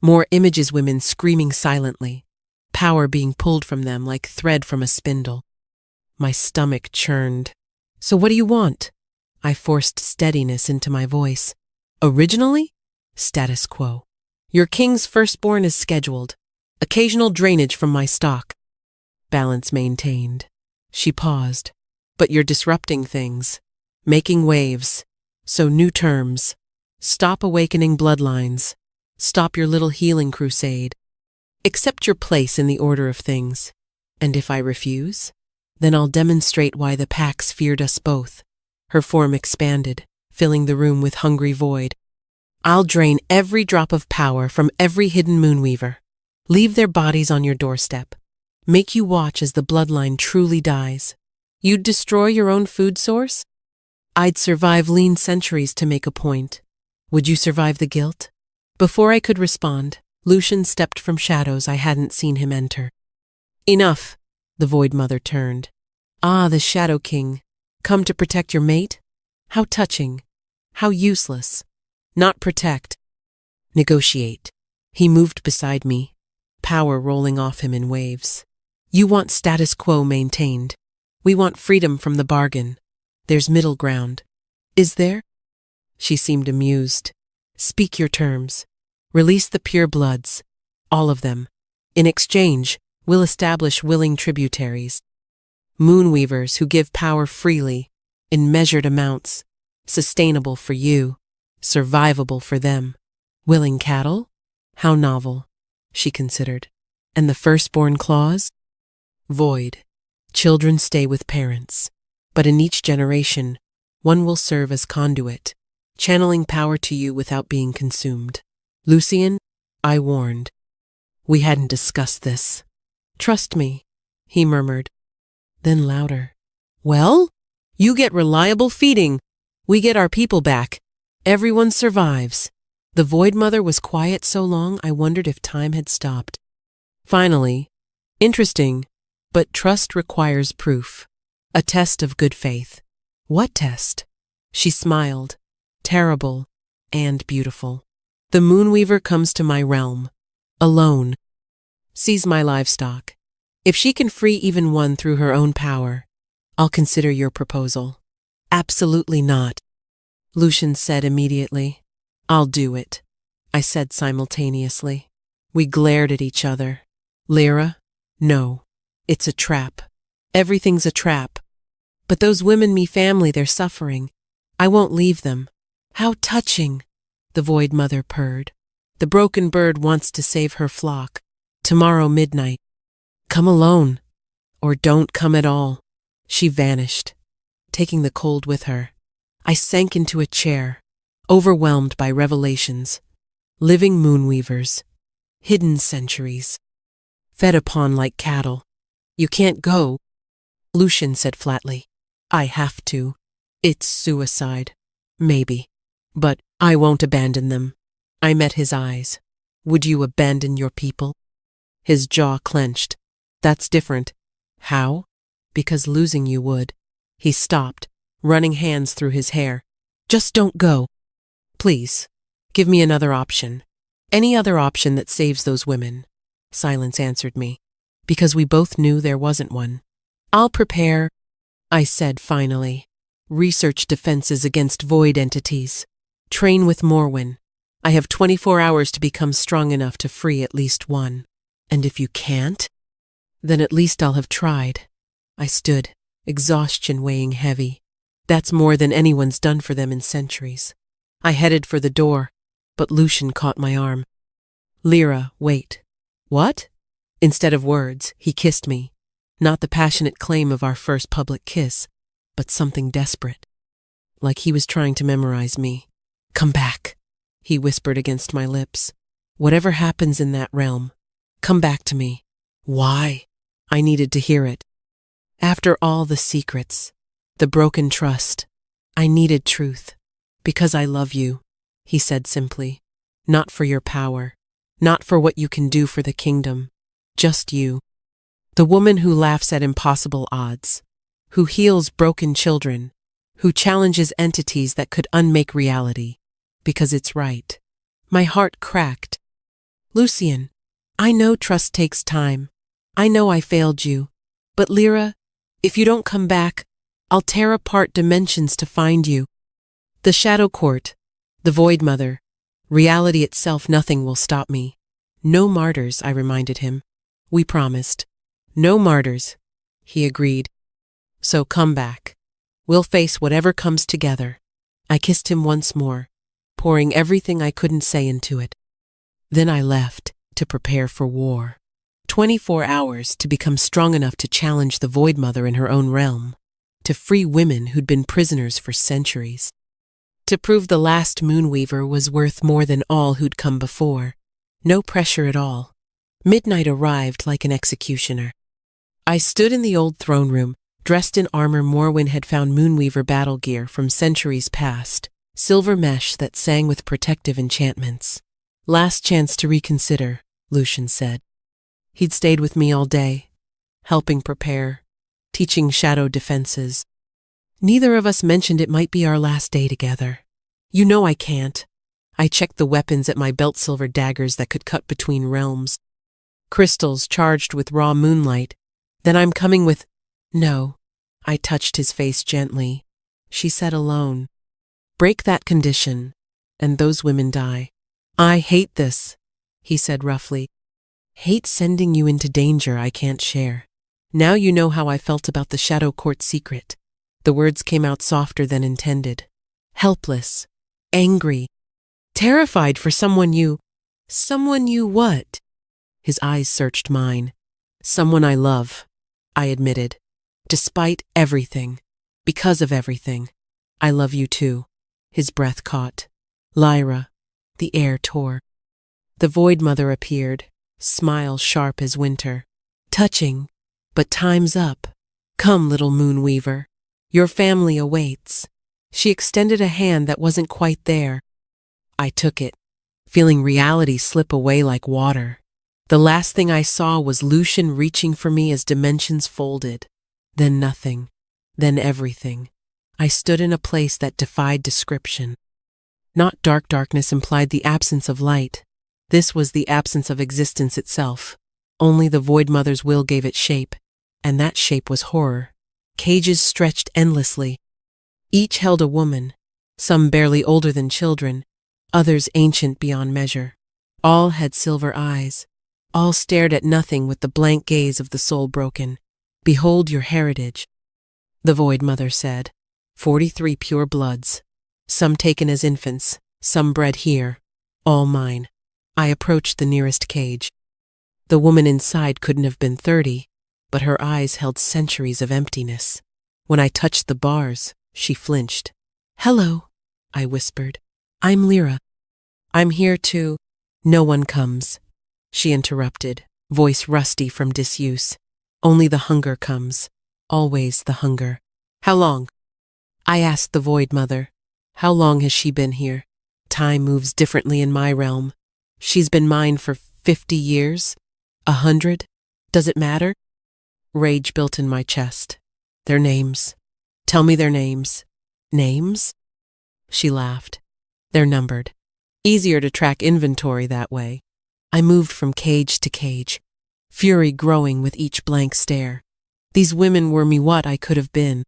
Speaker 1: More images women screaming silently, power being pulled from them like thread from a spindle. My stomach churned. So what do you want? I forced steadiness into my voice. Originally? Status quo. Your king's firstborn is scheduled. Occasional drainage from my stock. Balance maintained. She paused. But you're disrupting things. Making waves. So new terms. Stop awakening bloodlines. Stop your little healing crusade. Accept your place in the order of things. And if I refuse, then I'll demonstrate why the Pax feared us both. Her form expanded, filling the room with hungry void. I'll drain every drop of power from every hidden Moonweaver. Leave their bodies on your doorstep. Make you watch as the bloodline truly dies. You'd destroy your own food source? I'd survive lean centuries to make a point. Would you survive the guilt? Before I could respond, Lucian stepped from shadows I hadn't seen him enter. Enough, the Void Mother turned. Ah, the Shadow King. Come to protect your mate? How touching. How useless. Not protect. Negotiate. He moved beside me, power rolling off him in waves. You want status quo maintained. We want freedom from the bargain. There's middle ground. Is there? She seemed amused. Speak your terms. Release the pure bloods. All of them. In exchange, we'll establish willing tributaries. Moonweavers who give power freely, in measured amounts. Sustainable for you. Survivable for them. Willing cattle? How novel. she considered. And the firstborn clause? Void. Children stay with parents. But in each generation, one will serve as conduit, channeling power to you without being consumed. Lucian, I warned. We hadn't discussed this. Trust me, he murmured. Then louder. Well, you get reliable feeding. We get our people back. Everyone survives. The Void Mother was quiet so long I wondered if time had stopped. Finally, interesting, but trust requires proof. A test of good faith. What test? She smiled, terrible and beautiful. The Moonweaver comes to my realm, alone. Seize my livestock. If she can free even one through her own power, I'll consider your proposal. Absolutely not, Lucian said immediately. I'll do it, I said simultaneously. We glared at each other. Lyra? No, it's a trap. Everything's a trap. But those women, me family, they're suffering. I won't leave them. How touching, the Void Mother purred. The broken bird wants to save her flock. Tomorrow midnight. Come alone, or don't come at all. She vanished, taking the cold with her. I sank into a chair, overwhelmed by revelations. Living moonweavers, hidden centuries, fed upon like cattle. You can't go, Lucian said flatly. I have to. It's suicide. Maybe. But I won't abandon them. I met his eyes. Would you abandon your people? His jaw clenched. That's different. How? Because losing you would. He stopped, running hands through his hair. Just don't go. Please, give me another option. Any other option that saves those women. Silence answered me, because we both knew there wasn't one. I'll prepare, I said finally. Research defenses against void entities. Train with Morwen. I have 24 hours to become strong enough to free at least one. And if you can't, then at least I'll have tried. I stood, exhaustion weighing heavy. That's more than anyone's done for them in centuries. I headed for the door, but Lucian caught my arm. Lyra, wait. What? Instead of words, he kissed me. Not the passionate claim of our first public kiss, but something desperate. Like he was trying to memorize me. Come back, he whispered against my lips. Whatever happens in that realm, come back to me. Why? I needed to hear it. After all the secrets, the broken trust, I needed truth. Because I love you, he said simply. Not for your power, not for what you can do for the kingdom, just you. The woman who laughs at impossible odds, who heals broken children, who challenges entities that could unmake reality, because it's right. My heart cracked. Lucian, I know trust takes time. I know I failed you. But Lyra, if you don't come back, I'll tear apart dimensions to find you. The Shadow Court, the Void Mother, reality itself, nothing will stop me. No martyrs, I reminded him. We promised. No martyrs, he agreed. So come back. We'll face whatever comes together. I kissed him once more, pouring everything I couldn't say into it. Then I left to prepare for war. 24 hours to become strong enough to challenge the Void Mother in her own realm, to free women who'd been prisoners for centuries, to prove the last Moonweaver was worth more than all who'd come before. No pressure at all. Midnight arrived like an executioner. I stood in the old throne room, dressed in armor Morwen had found Moonweaver battle gear from centuries past, silver mesh that sang with protective enchantments. Last chance to reconsider, Lucian said. He'd stayed with me all day, helping prepare, teaching shadow defenses. Neither of us mentioned it might be our last day together. You know I can't. I checked the weapons at my belt, silver daggers that could cut between realms. Crystals charged with raw moonlight. Then I'm coming with... No. I touched his face gently. She said alone. Break that condition, and those women die. I hate this, he said roughly. Hate sending you into danger I can't share. Now you know how I felt about the Shadow Court secret. The words came out softer than intended. Helpless. Angry. Terrified for someone you... Someone you what? His eyes searched mine. Someone I love, I admitted. Despite everything, because of everything, I love you too. His breath caught. Lyra. The air tore. The Void Mother appeared, smile sharp as winter. Touching, but time's up. Come, little moon weaver. Your family awaits. She extended a hand that wasn't quite there. I took it, feeling reality slip away like water. The last thing I saw was Lucian reaching for me as dimensions folded. Then nothing. Then everything. I stood in a place that defied description. Not dark darkness implied the absence of light. This was the absence of existence itself. Only the Void Mother's will gave it shape, and that shape was horror. Cages stretched endlessly. Each held a woman, some barely older than children, others ancient beyond measure. All had silver eyes. All stared at nothing with the blank gaze of the soul broken. Behold your heritage, the Void Mother said. 43 pure bloods, some taken as infants, some bred here, all mine. I approached the nearest cage. The woman inside couldn't have been 30, but her eyes held centuries of emptiness. When I touched the bars, she flinched. Hello, I whispered. I'm Lyra. I'm here to— No one comes, she interrupted, voice rusty from disuse. Only the hunger comes. Always the hunger. How long? I asked the Void Mother. How long has she been here? Time moves differently in my realm. She's been mine for 50 years? 100? Does it matter? Rage built in my chest. Their names. Tell me their names. Names? She laughed. They're numbered. Easier to track inventory that way. I moved from cage to cage, fury growing with each blank stare. These women were me what I could have been.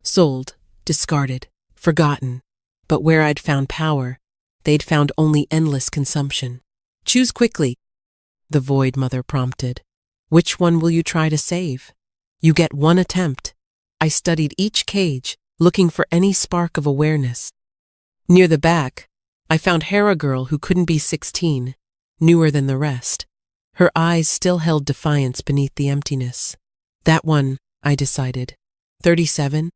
Speaker 1: Sold, discarded, forgotten. But where I'd found power, they'd found only endless consumption. Choose quickly, the Void Mother prompted. Which one will you try to save? You get one attempt. I studied each cage, looking for any spark of awareness. Near the back, I found Hera girl who couldn't be 16, newer than the rest. Her eyes still held defiance beneath the emptiness. That one, I decided. 37?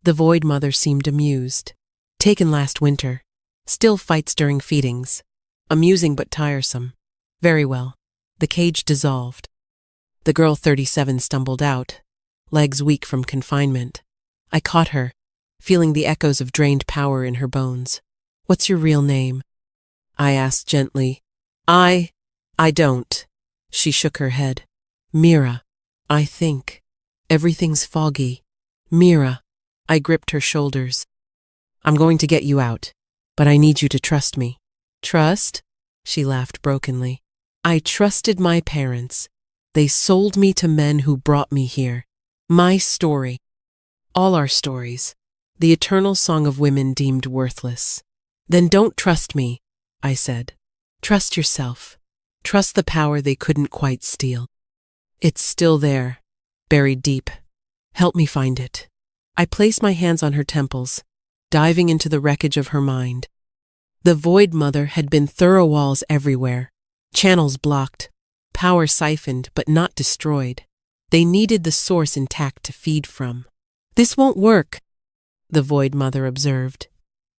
Speaker 1: The Void Mother seemed amused. Taken last winter. Still fights during feedings. Amusing but tiresome. Very well. The cage dissolved. The girl 37 stumbled out, legs weak from confinement. I caught her, feeling the echoes of drained power in her bones. What's your real name? I asked gently. I don't. She shook her head. Mira. I think. Everything's foggy. Mira. I gripped her shoulders. I'm going to get you out, but I need you to trust me. Trust? She laughed brokenly. I trusted my parents. They sold me to men who brought me here. My story. All our stories. The eternal song of women deemed worthless. Then don't trust me, I said. Trust yourself. Trust the power they couldn't quite steal. It's still there, buried deep. Help me find it. I placed my hands on her temples, diving into the wreckage of her mind. The Void Mother had been thorough walls everywhere, channels blocked, power siphoned but not destroyed. They needed the source intact to feed from. This won't work, the Void Mother observed.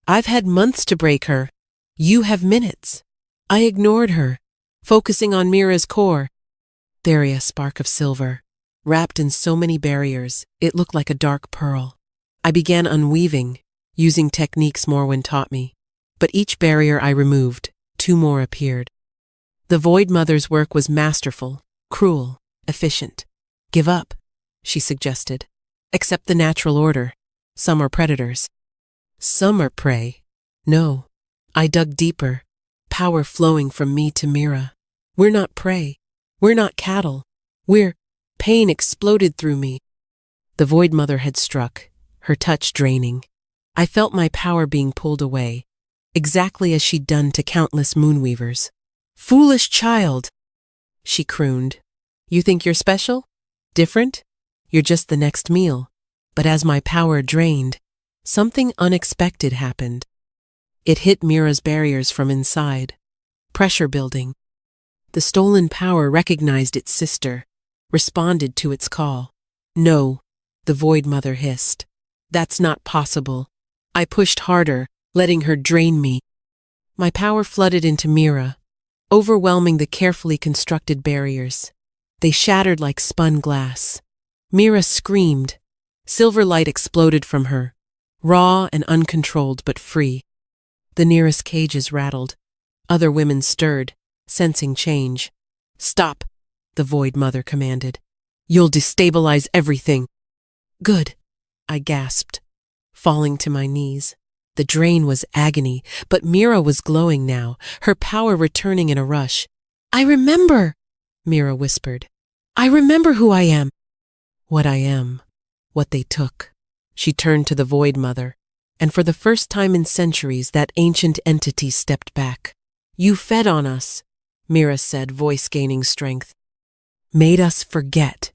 Speaker 1: I've had months to break her. You have minutes. I ignored her, focusing on Mira's core. There, a spark of silver. Wrapped in so many barriers, it looked like a dark pearl. I began unweaving, using techniques Morwen taught me. But each barrier I removed, 2 more appeared. The Void Mother's work was masterful, cruel, efficient. Give up, she suggested. Accept the natural order. Some are predators. Some are prey. No. I dug deeper, power flowing from me to Mira. We're not prey. We're not cattle. We're— Pain exploded through me. The Void Mother had struck, her touch draining. I felt my power being pulled away, exactly as she'd done to countless moonweavers. Foolish child, she crooned. You think you're special? Different? You're just the next meal. But as my power drained, something unexpected happened. It hit Mira's barriers from inside. Pressure building. The stolen power recognized its sister, responded to its call. No, the Void Mother hissed. That's not possible. I pushed harder, letting her drain me. My power flooded into Mira, overwhelming the carefully constructed barriers. They shattered like spun glass. Mira screamed. Silver light exploded from her, raw and uncontrolled but free. The nearest cages rattled. Other women stirred, sensing change. Stop, the Void Mother commanded. You'll destabilize everything. Good, I gasped, falling to my knees. The drain was agony, but Mira was glowing now, her power returning in a rush. I remember, Mira whispered. I remember who I am. What I am, what they took. She turned to the Void Mother, and for the first time in centuries that ancient entity stepped back. You fed on us, Mira said, voice gaining strength. Made us forget,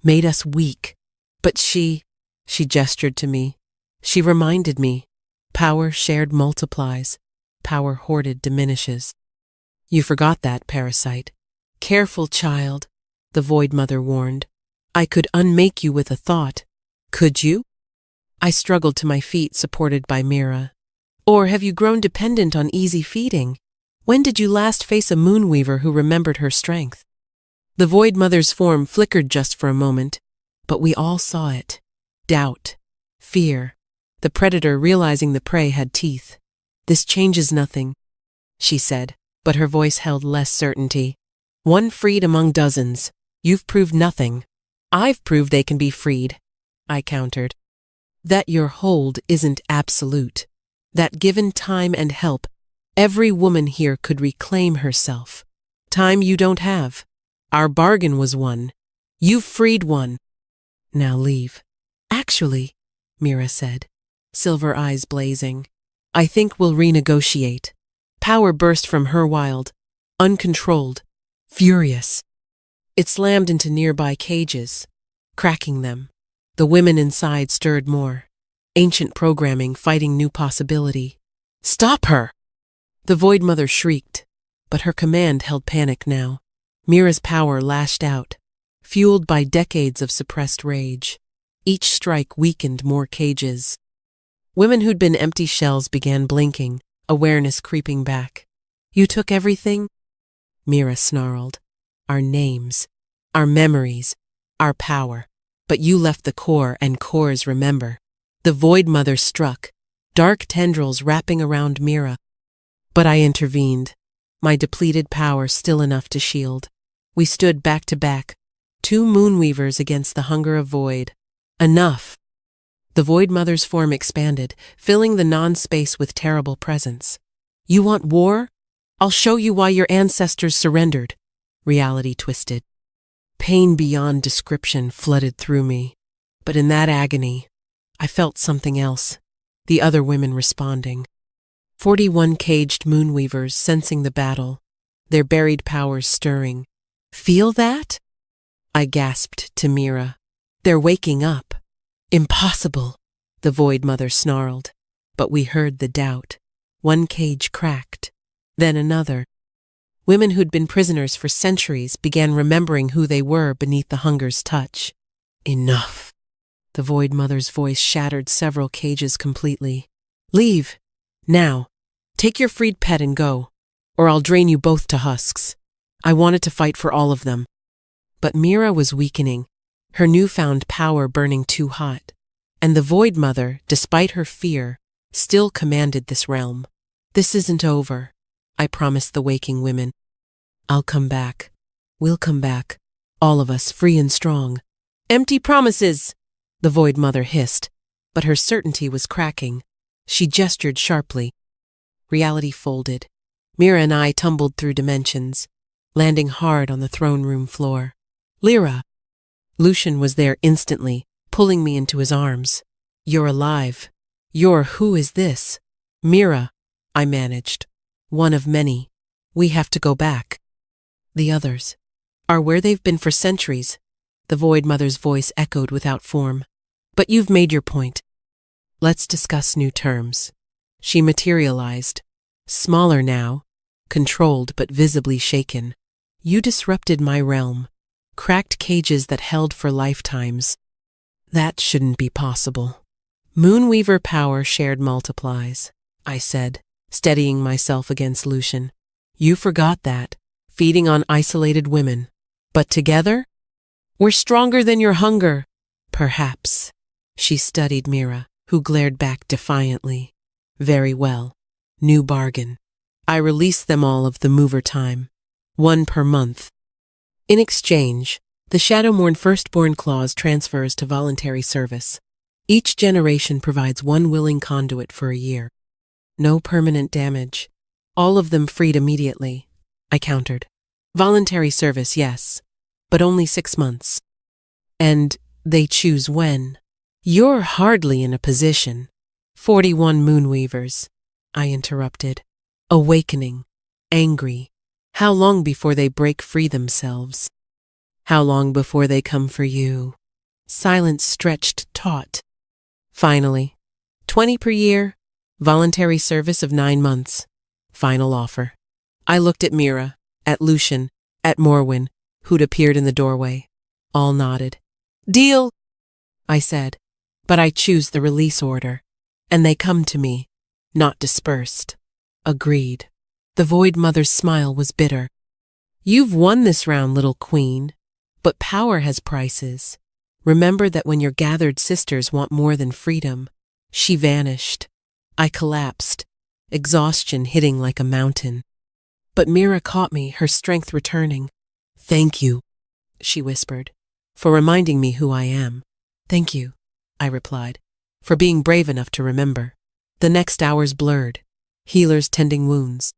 Speaker 1: made us weak. But she gestured to me. She reminded me, power shared multiplies, power hoarded diminishes. You forgot that, parasite. Careful, child, the Void Mother warned. I could unmake you with a thought. Could you? I struggled to my feet, supported by Mira. Or have you grown dependent on easy feeding? When did you last face a moonweaver who remembered her strength? The Void Mother's form flickered just for a moment, but we all saw it. Doubt, fear, the predator realizing the prey had teeth. This changes nothing, she said, but her voice held less certainty. One freed among dozens. You've proved nothing. I've proved they can be freed, I countered. That your hold isn't absolute. That given time and help, every woman here could reclaim herself. Time you don't have. Our bargain was one. You've freed one. Now leave. Actually, Mira said, silver eyes blazing, I think we'll renegotiate. Power burst from her wild, uncontrolled, furious. It slammed into nearby cages, cracking them. The women inside stirred more. Ancient programming fighting new possibility. Stop her! The Void Mother shrieked, but her command held panic now. Mira's power lashed out, fueled by decades of suppressed rage. Each strike weakened more cages. Women who'd been empty shells began blinking, awareness creeping back. You took everything? Mira snarled. Our names, our memories, our power. But you left the core, and cores remember. The Void Mother struck, dark tendrils wrapping around Mira. But I intervened, my depleted power still enough to shield. We stood back to back, two moonweavers against the hunger of void. Enough! The Void Mother's form expanded, filling the non-space with terrible presence. You want war? I'll show you why your ancestors surrendered. Reality twisted. Pain beyond description flooded through me. But in that agony, I felt something else, the other women responding. 41 caged moonweavers sensing the battle, their buried powers stirring. Feel that? I gasped to Mira. They're waking up. Impossible, the Void Mother snarled. But we heard the doubt. One cage cracked, then another. Women who'd been prisoners for centuries began remembering who they were beneath the hunger's touch. Enough. The Void Mother's voice shattered several cages completely. Leave. Now. Take your freed pet and go, or I'll drain you both to husks. I wanted to fight for all of them. But Mira was weakening, her newfound power burning too hot. And the Void Mother, despite her fear, still commanded this realm. This isn't over, I promised the waking women. I'll come back. We'll come back. All of us, free and strong. Empty promises, the Void Mother hissed, but her certainty was cracking. She gestured sharply. Reality folded. Mira and I tumbled through dimensions, landing hard on the throne room floor. Lyra! Lucian was there instantly, pulling me into his arms. You're alive. You're who is this? Mira, I managed. One of many. We have to go back. The others are where they've been for centuries. The Void Mother's voice echoed without form. But you've made your point. Let's discuss new terms. She materialized. Smaller now, controlled but visibly shaken. You disrupted my realm, cracked cages that held for lifetimes. That shouldn't be possible. Moonweaver power shared multiplies, I said, steadying myself against Lucian. You forgot that, feeding on isolated women. But together? We're stronger than your hunger. Perhaps. She studied Mira, who glared back defiantly. Very well. New bargain. I released them all of the mover time. 1 per month. In exchange, the Shadowmourn Firstborn Clause transfers to voluntary service. Each generation provides 1 willing conduit for a year. No permanent damage. All of them freed immediately, I countered. Voluntary service, yes, but only 6 months. And they choose when. You're hardly in a position. 41 Moonweavers, I interrupted. Awakening. Angry. How long before they break free themselves? How long before they come for you? Silence stretched taut. Finally, 20 per year, voluntary service of 9 months. Final offer. I looked at Mira, at Lucian, at Morwen, who'd appeared in the doorway. All nodded. Deal, I said, but I choose the release order, and they come to me, not dispersed. Agreed. The Void Mother's smile was bitter. You've won this round, little queen, but power has prices. Remember that when your gathered sisters want more than freedom. She vanished. I collapsed, exhaustion hitting like a mountain. But Mira caught me, her strength returning. Thank you, she whispered, for reminding me who I am. Thank you, I replied, for being brave enough to remember. The next hours blurred, healers tending wounds.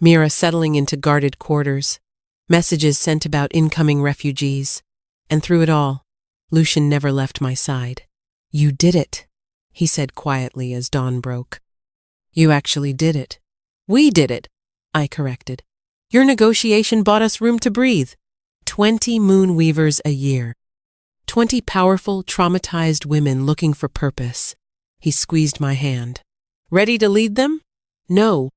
Speaker 1: Mira settling into guarded quarters, messages sent about incoming refugees, and through it all, Lucian never left my side. You did it, he said quietly as dawn broke. You actually did it. We did it, I corrected. Your negotiation bought us room to breathe. 20 Moonweavers a year. 20 powerful, traumatized women looking for purpose. He squeezed my hand. Ready to lead them? No,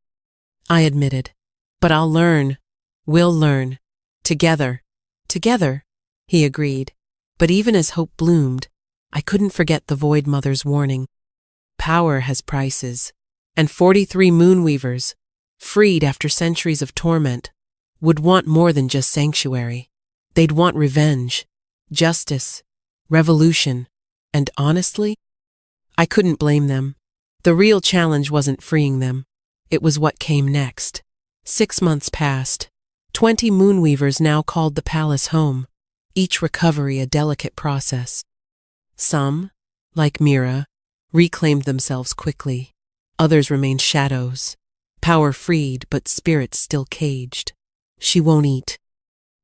Speaker 1: I admitted. But I'll learn. We'll learn. Together. Together, he agreed. But even as hope bloomed, I couldn't forget the Void Mother's warning. Power has prices, and 43 Moonweavers, freed after centuries of torment, would want more than just sanctuary. They'd want revenge, justice, revolution, and honestly, I couldn't blame them. The real challenge wasn't freeing them. It was what came next. 6 months passed. 20 Moonweavers now called the palace home, each recovery a delicate process. Some, like Mira, reclaimed themselves quickly. Others remained shadows, power freed but spirits still caged. She won't eat.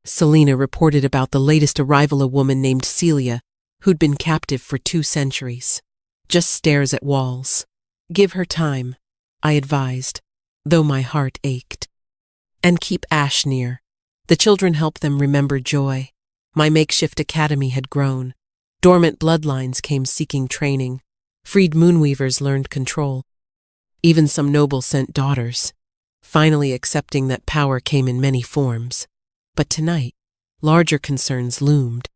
Speaker 1: Selena reported about the latest arrival, a woman named Celia, who'd been captive for 2 centuries. Just stares at walls. Give her time, I advised, though my heart ached. And keep Ash near. The children helped them remember joy. My makeshift academy had grown. Dormant bloodlines came seeking training. Freed Moonweavers learned control. Even some nobles sent daughters, finally accepting that power came in many forms. But tonight, larger concerns loomed.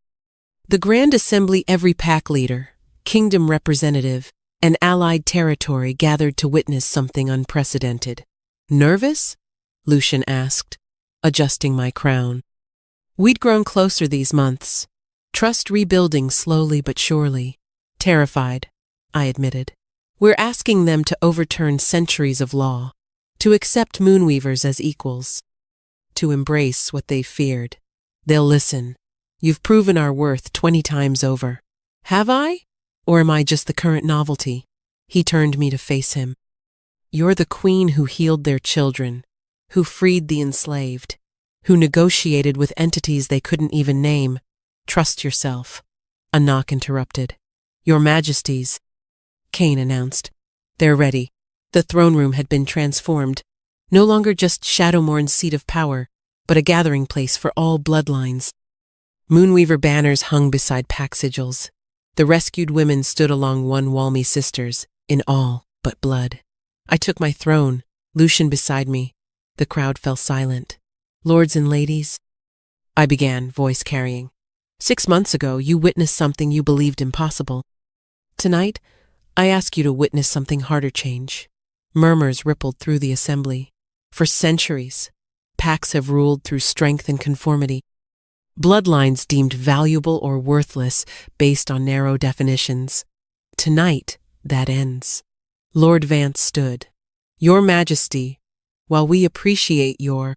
Speaker 1: The Grand Assembly, every pack leader, kingdom representative, and allied territory gathered to witness something unprecedented. Nervous? Lucian asked, adjusting my crown. We'd grown closer these months, trust rebuilding slowly but surely. Terrified, I admitted. We're asking them to overturn centuries of law, to accept Moonweavers as equals, to embrace what they feared. They'll listen. You've proven our worth 20 times over. Have I? Or am I just the current novelty? He turned me to face him. You're the queen who healed their children, who freed the enslaved, who negotiated with entities they couldn't even name. Trust yourself. A knock interrupted. Your Majesties, Cain announced. They're ready. The throne room had been transformed, no longer just Shadowmourn's seat of power, but a gathering place for all bloodlines. Moonweaver banners hung beside pack sigils. The rescued women stood along one Walmy sisters, in all but blood. I took my throne, Lucian beside me. The crowd fell silent. Lords and ladies, I began, voice carrying. 6 months ago, you witnessed something you believed impossible. Tonight, I ask you to witness something harder change. Murmurs rippled through the assembly. For centuries, packs have ruled through strength and conformity. Bloodlines deemed valuable or worthless based on narrow definitions. Tonight, that ends. Lord Vance stood. Your Majesty, while we appreciate your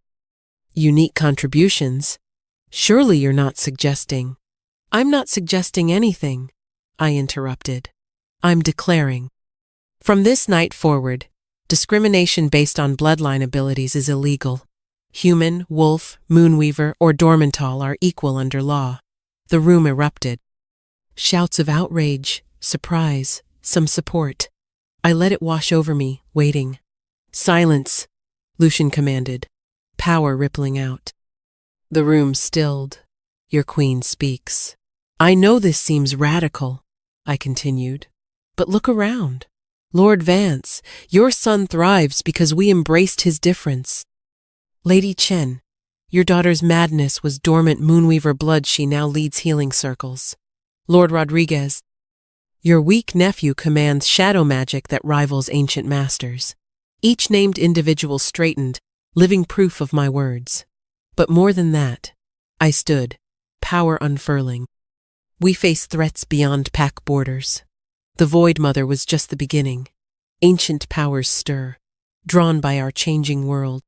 Speaker 1: unique contributions, surely you're not suggesting. I'm not suggesting anything, I interrupted. I'm declaring. From this night forward, discrimination based on bloodline abilities is illegal. Human, wolf, moonweaver, or dormantal are equal under law. The room erupted. Shouts of outrage, surprise, some support. I let it wash over me, waiting. Silence, Lucian commanded, power rippling out. The room stilled. Your queen speaks. I know this seems radical, I continued, but look around. Lord Vance, your son thrives because we embraced his difference. Lady Chen, your daughter's madness was dormant moonweaver blood. She now leads healing circles. Lord Rodriguez, your weak nephew commands shadow magic that rivals ancient masters. Each named individual straightened, living proof of my words. But more than that, I stood, power unfurling. We face threats beyond pack borders. The Void Mother was just the beginning. Ancient powers stir, drawn by our changing world.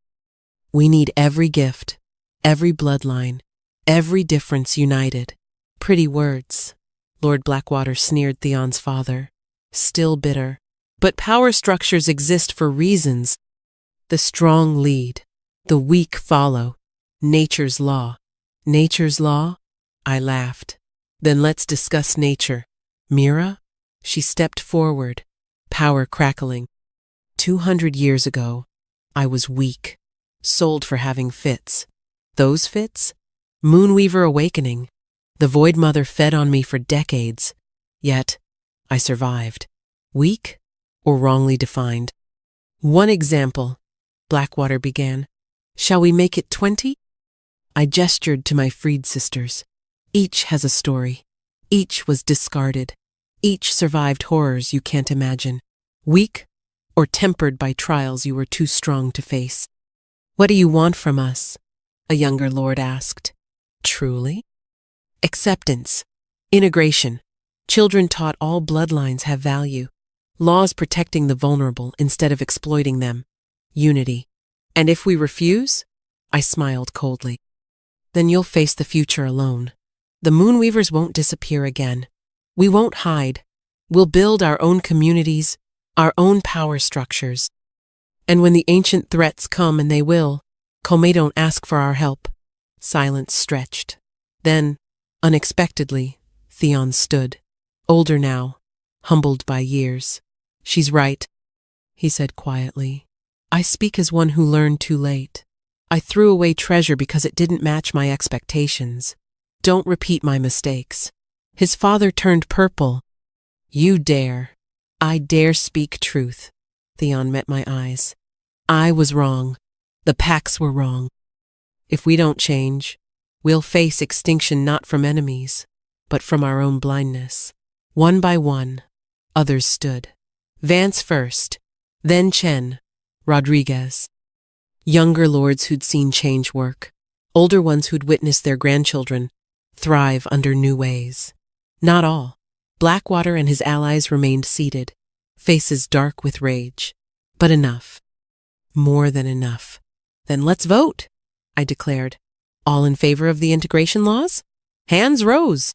Speaker 1: We need every gift, every bloodline, every difference united. Pretty words, Lord Blackwater sneered Theon's father, still bitter. But power structures exist for reasons. The strong lead, the weak follow. Nature's law. Nature's law? I laughed. Then let's discuss nature. Mira? She stepped forward, power crackling. 200 years ago, I was weak, sold for having fits. Those fits? Moonweaver awakening. The Void Mother fed on me for decades. Yet, I survived. Weak or wrongly defined? One example, Blackwater began. Shall we make it 20? I gestured to my freed sisters. Each has a story. Each was discarded. Each survived horrors you can't imagine. Weak or tempered by trials you were too strong to face. What do you want from us? A younger lord asked. Truly? Acceptance. Integration. Children taught all bloodlines have value. Laws protecting the vulnerable instead of exploiting them. Unity. And if we refuse? I smiled coldly. Then you'll face the future alone. The Moonweavers won't disappear again. We won't hide. We'll build our own communities, our own power structures. And when the ancient threats come, and they will, Kome don't ask for our help. Silence stretched. Then, unexpectedly, Theon stood. Older now, humbled by years. She's right, he said quietly. I speak as one who learned too late. I threw away treasure because it didn't match my expectations. Don't repeat my mistakes. His father turned purple. You dare. I dare speak truth. Theon met my eyes. I was wrong. The packs were wrong. If we don't change, we'll face extinction not from enemies, but from our own blindness. One by one, others stood. Vance first, then Chen, Rodriguez. Younger lords who'd seen change work, older ones who'd witnessed their grandchildren thrive under new ways. Not all. Blackwater and his allies remained seated, faces dark with rage. But enough. More than enough. Then let's vote, I declared. All in favor of the integration laws? Hands rose.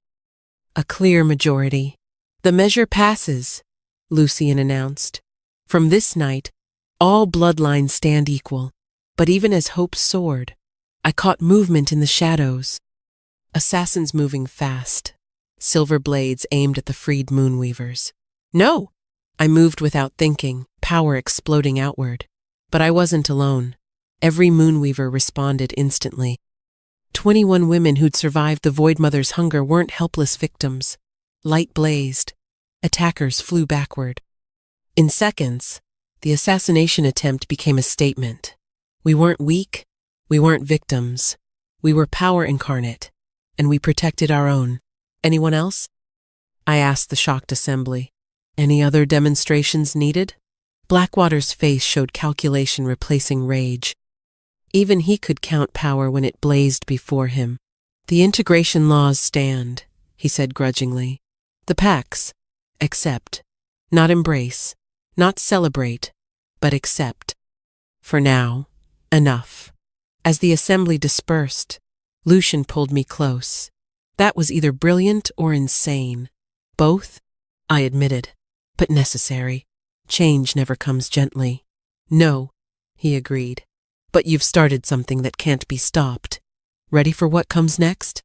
Speaker 1: A clear majority. The measure passes, Lucian announced. From this night, all bloodlines stand equal. But even as hope soared, I caught movement in the shadows. Assassins moving fast, silver blades aimed at the freed moonweavers. No! I moved without thinking, power exploding outward. But I wasn't alone. Every moonweaver responded instantly. 21 women who'd survived the Void Mother's hunger weren't helpless victims. Light blazed. Attackers flew backward. In seconds, the assassination attempt became a statement. We weren't weak. We weren't victims. We were power incarnate, and we protected our own. Anyone else? I asked the shocked assembly. Any other demonstrations needed? Blackwater's face showed calculation replacing rage. Even he could count power when it blazed before him. The integration laws stand, he said grudgingly. The pacts accept, not embrace, not celebrate, but accept. For now, enough. As the assembly dispersed, Lucian pulled me close. That was either brilliant or insane. Both, I admitted, but necessary. Change never comes gently. No, he agreed. But you've started something that can't be stopped. Ready for what comes next?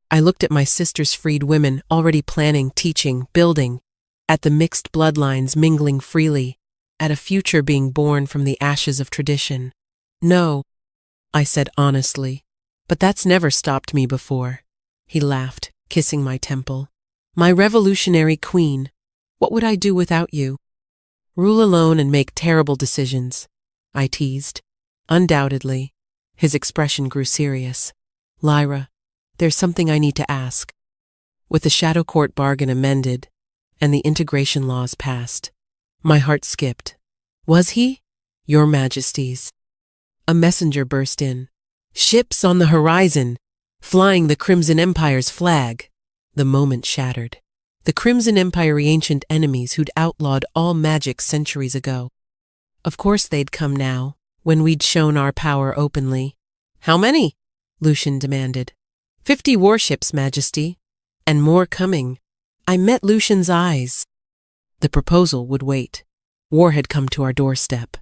Speaker 1: I looked at my sister's freed women already planning, teaching, building, at the mixed bloodlines mingling freely, at a future being born from the ashes of tradition. No, I said honestly, but that's never stopped me before. He laughed, kissing my temple. My revolutionary queen, what would I do without you? Rule alone and make terrible decisions, I teased. Undoubtedly. His expression grew serious. Lyra, there's something I need to ask. With the Shadow Court bargain amended and the integration laws passed, my heart skipped. Was he? Your Majesties. A messenger burst in. Ships on the horizon, flying the Crimson Empire's flag. The moment shattered. The Crimson Empire, ancient enemies who'd outlawed all magic centuries ago. Of course they'd come now, when we'd shown our power openly. How many? Lucian demanded. 50 warships, Majesty. And more coming. I met Lucian's eyes. The proposal would wait. War had come to our doorstep.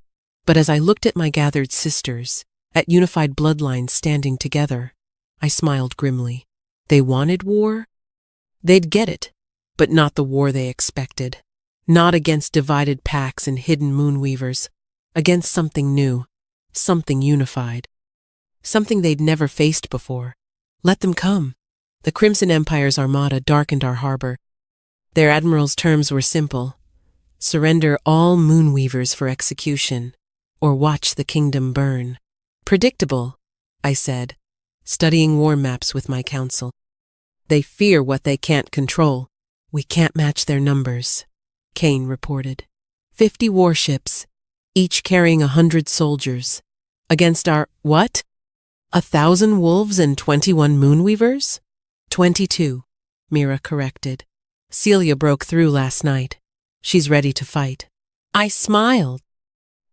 Speaker 1: But as I looked at my gathered sisters, at unified bloodlines standing together, I smiled grimly. They wanted war? They'd get it, but not the war they expected. Not against divided packs and hidden moonweavers, against something new, something unified. Something they'd never faced before. Let them come. The Crimson Empire's armada darkened our harbor. Their admiral's terms were simple. Surrender all moonweavers for execution, or watch the kingdom burn. Predictable, I said, studying war maps with my council. They fear what they can't control. We can't match their numbers, Kane reported. 50 warships, each carrying 100 soldiers, against our, what? 1,000 wolves and 21 moonweavers? 22, Mira corrected. Celia broke through last night. She's ready to fight. I smiled.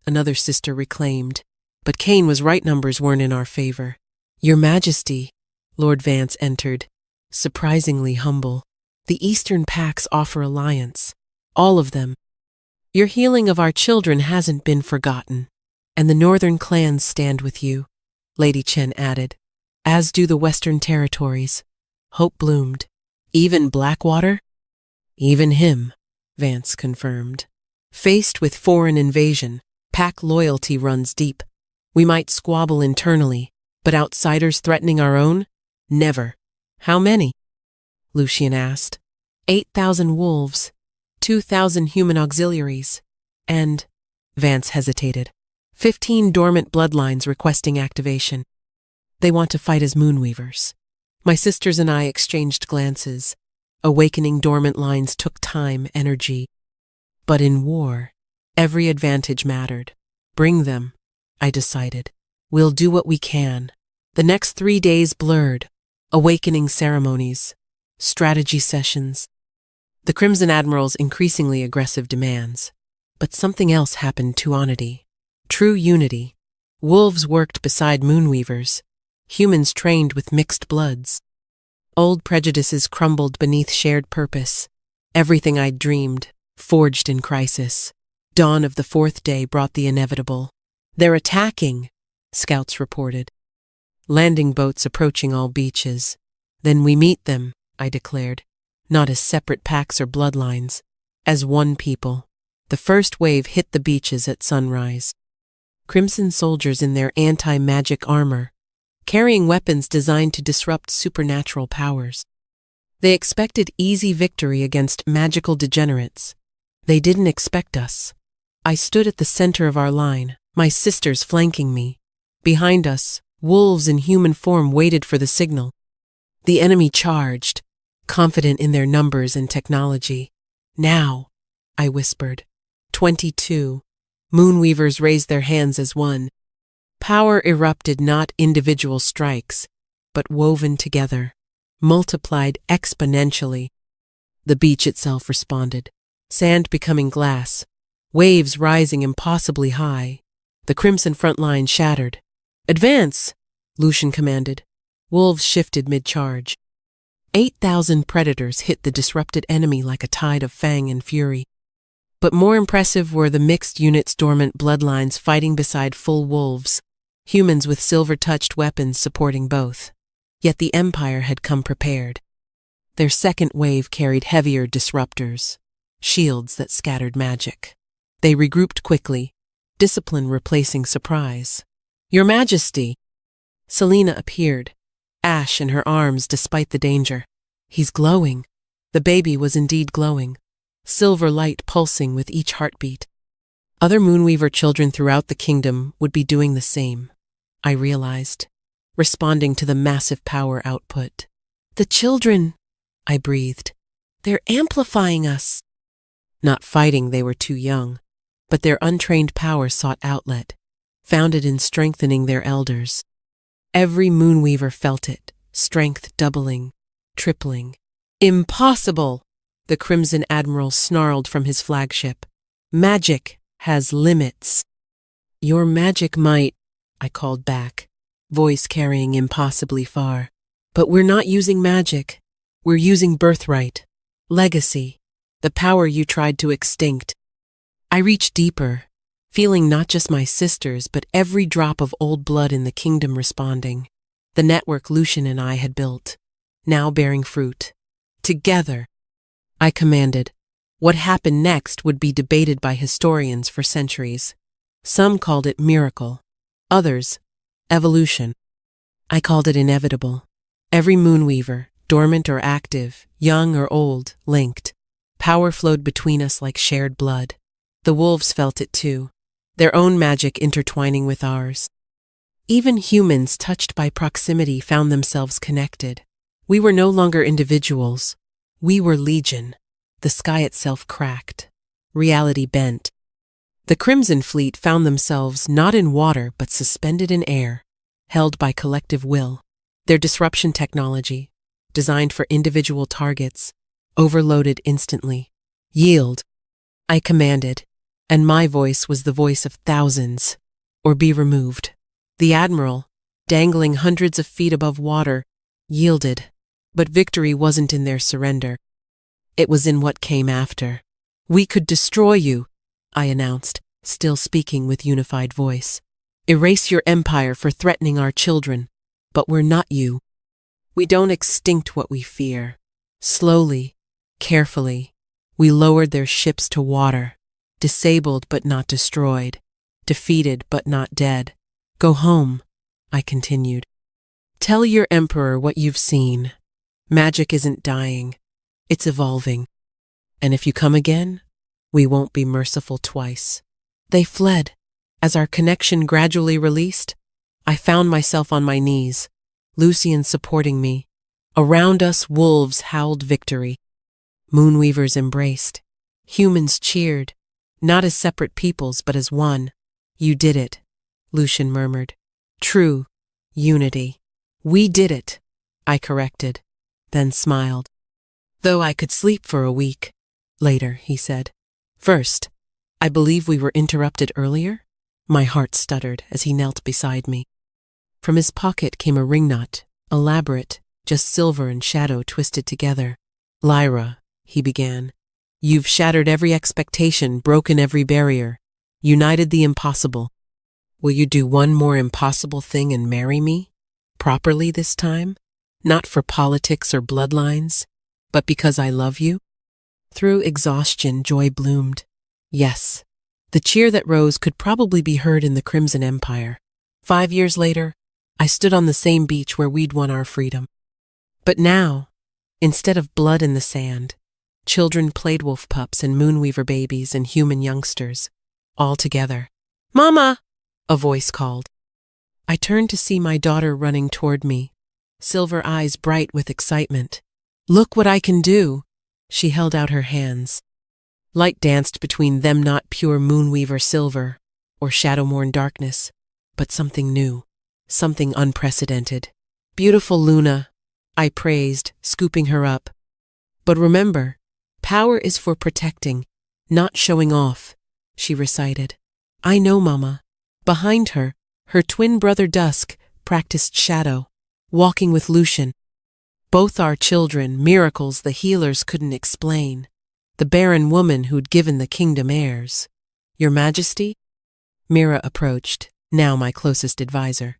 Speaker 1: Another sister reclaimed, but Kane was right, numbers weren't in our favor. Your Majesty, Lord Vance entered, surprisingly humble. The Eastern Pacts offer alliance, all of them. Your healing of our children hasn't been forgotten, and the Northern clans stand with you, Lady Chen added, as do the Western territories. Hope bloomed. Even Blackwater? Even him, Vance confirmed. Faced with foreign invasion, Pack loyalty runs deep. We might squabble internally, but outsiders threatening our own? Never. How many? Lucian asked. 8,000 wolves, 2,000 human auxiliaries, and, Vance hesitated, 15 dormant bloodlines requesting activation. They want to fight as moonweavers. My sisters and I exchanged glances. Awakening dormant lines took time, energy. But in war, every advantage mattered. Bring them, I decided. We'll do what we can. The next 3 days blurred. Awakening ceremonies, strategy sessions, the Crimson Admiral's increasingly aggressive demands. But something else happened to Onity. True unity. Wolves worked beside moonweavers. Humans trained with mixed bloods. Old prejudices crumbled beneath shared purpose. Everything I'd dreamed, forged in crisis. Dawn of the 4th day brought the inevitable. They're attacking, scouts reported. Landing boats approaching all beaches. Then we meet them, I declared. Not as separate packs or bloodlines. As one people. The first wave hit the beaches at sunrise. Crimson soldiers in their anti-magic armor, carrying weapons designed to disrupt supernatural powers. They expected easy victory against magical degenerates. They didn't expect us. I stood at the center of our line, my sisters flanking me. Behind us, Wolves in human form waited for the signal. The enemy charged, confident in their numbers and technology. Now, I whispered. 22. Moonweavers raised their hands as one. Power erupted, not individual strikes, but woven together, multiplied exponentially. The beach itself responded, sand becoming glass, waves rising impossibly high. The crimson front line shattered. "Advance!" Lucian commanded. Wolves shifted mid-charge. 8,000 predators hit the disrupted enemy like a tide of fang and fury. But more impressive were the mixed units' dormant bloodlines fighting beside full wolves, humans with silver-touched weapons supporting both. Yet the Empire had come prepared. Their second wave carried heavier disruptors, shields that scattered magic. They regrouped quickly, discipline replacing surprise. "Your Majesty!" Selena appeared, ash in her arms despite the danger. "He's glowing." The baby was indeed glowing, silver light pulsing with each heartbeat. Other Moonweaver children throughout the kingdom would be doing the same, I realized, responding to the massive power output. "The children," I breathed. "They're amplifying us." Not fighting, they were too young, but their untrained power sought outlet, found it in strengthening their elders. Every Moonweaver felt it, strength doubling, tripling. "Impossible!" the Crimson Admiral snarled from his flagship. "Magic has limits." "Your magic might," I called back, voice carrying impossibly far. "But we're not using magic. We're using birthright, legacy, the power you tried to extinct." I reached deeper, feeling not just my sisters, but every drop of old blood in the kingdom responding. The network Lucian and I had built, now bearing fruit. "Together," I commanded. What happened next would be debated by historians for centuries. Some called it miracle, others, evolution. I called it inevitable. Every Moonweaver, dormant or active, young or old, linked. Power flowed between us like shared blood. The wolves felt it too, their own magic intertwining with ours. Even humans touched by proximity found themselves connected. We were no longer individuals. We were legion. The sky itself cracked. Reality bent. The Crimson Fleet found themselves not in water but suspended in air, held by collective will. Their disruption technology, designed for individual targets, overloaded instantly. "Yield," I commanded, and my voice was the voice of thousands, or be removed. The Admiral, dangling hundreds of feet above water, yielded, but victory wasn't in their surrender. It was in what came after. "We could destroy you," I announced, still speaking with unified voice. "Erase your empire for threatening our children, but we're not you. We don't extinct what we fear." Slowly, carefully, we lowered their ships to water, disabled but not destroyed, defeated but not dead. "Go home," I continued. "Tell your emperor what you've seen. Magic isn't dying, it's evolving. And if you come again, we won't be merciful twice." They fled. As our connection gradually released, I found myself on my knees, Lucian supporting me. Around us, wolves howled victory. Moonweavers embraced. Humans cheered, not as separate peoples, but as one. "You did it," Lucian murmured. "True unity." "We did it," I corrected, then smiled. "Though I could sleep for a week." "Later," he said. "First, I believe we were interrupted earlier." My heart stuttered as he knelt beside me. From his pocket came a ringnut, elaborate, just silver and shadow twisted together. "Lyra," he began, "you've shattered every expectation, broken every barrier, united the impossible. Will you do one more impossible thing and marry me? Properly this time? Not for politics or bloodlines, but because I love you?" Through exhaustion, joy bloomed. Yes, the cheer that rose could probably be heard in the Crimson Empire. 5 years later, I stood on the same beach where we'd won our freedom. But now, instead of blood in the sand, children played wolf pups and Moonweaver babies and human youngsters, all together. "Mama!" a voice called. I turned to see my daughter running toward me, silver eyes bright with excitement. "Look what I can do!" She held out her hands. Light danced between them, not pure moonweaver silver or shadow-worn darkness, but something new, something unprecedented. "Beautiful Luna," I praised, scooping her up. "But remember, power is for protecting, not showing off," she recited. "I know, Mama." Behind her, her twin brother Dusk practiced shadow, walking with Lucian. Both our children, miracles the healers couldn't explain. The barren woman who'd given the kingdom heirs. "Your Majesty?" Mira approached, now my closest advisor.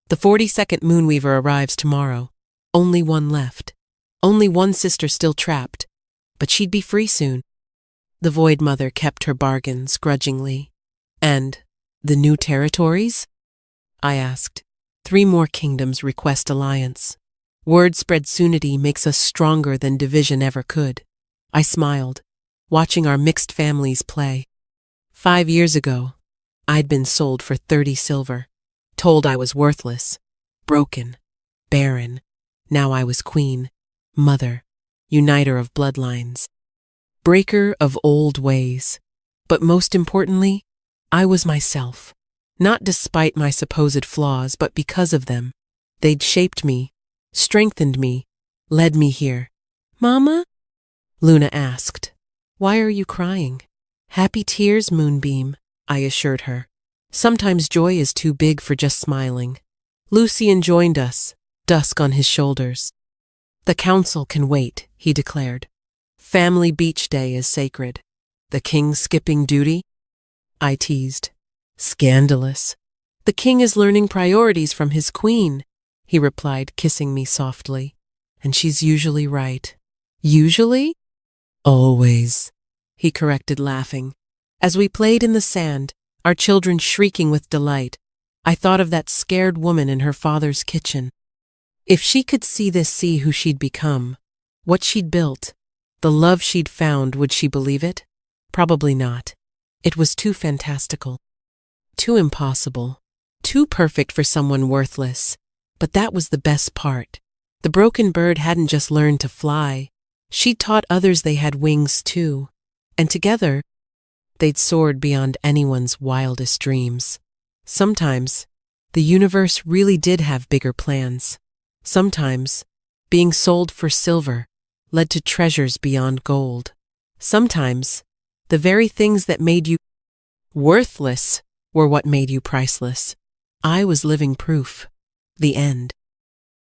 Speaker 1: "The 42nd Moonweaver arrives tomorrow. Only one left. Only one sister still trapped. But she'd be free soon." The Void Mother kept her bargains grudgingly. "And the new territories?" I asked. 3 more kingdoms request alliance. Word-spread soonity makes us stronger than division ever could. I smiled, watching our mixed families play. 5 years ago, I'd been sold for 30 silver, told I was worthless, broken, barren. Now I was queen, mother, uniter of bloodlines, breaker of old ways. But most importantly, I was myself. Not despite my supposed flaws, but because of them. They'd shaped me, strengthened me, led me here. "Mama?" Luna asked. "Why are you crying?" "Happy tears, Moonbeam," I assured her. "Sometimes joy is too big for just smiling." Lucian joined us, Dusk on his shoulders. "The council can wait," he declared. "Family beach day is sacred." "The king skipping duty?" I teased. "Scandalous." "The king is learning priorities from his queen," he replied, kissing me softly. "And she's usually right." "Usually?" "Always," he corrected, laughing. As we played in the sand, our children shrieking with delight, I thought of that scared woman in her father's kitchen. If she could see this, see who she'd become, what she'd built, the love she'd found, would she believe it? Probably not. It was too fantastical, too impossible, too perfect for someone worthless. But that was the best part. The broken bird hadn't just learned to fly. She'd taught others they had wings too. And together, they'd soared beyond anyone's wildest dreams. Sometimes, the universe really did have bigger plans. Sometimes, being sold for silver led to treasures beyond gold. Sometimes, the very things that made you worthless were what made you priceless. I was living proof. The end.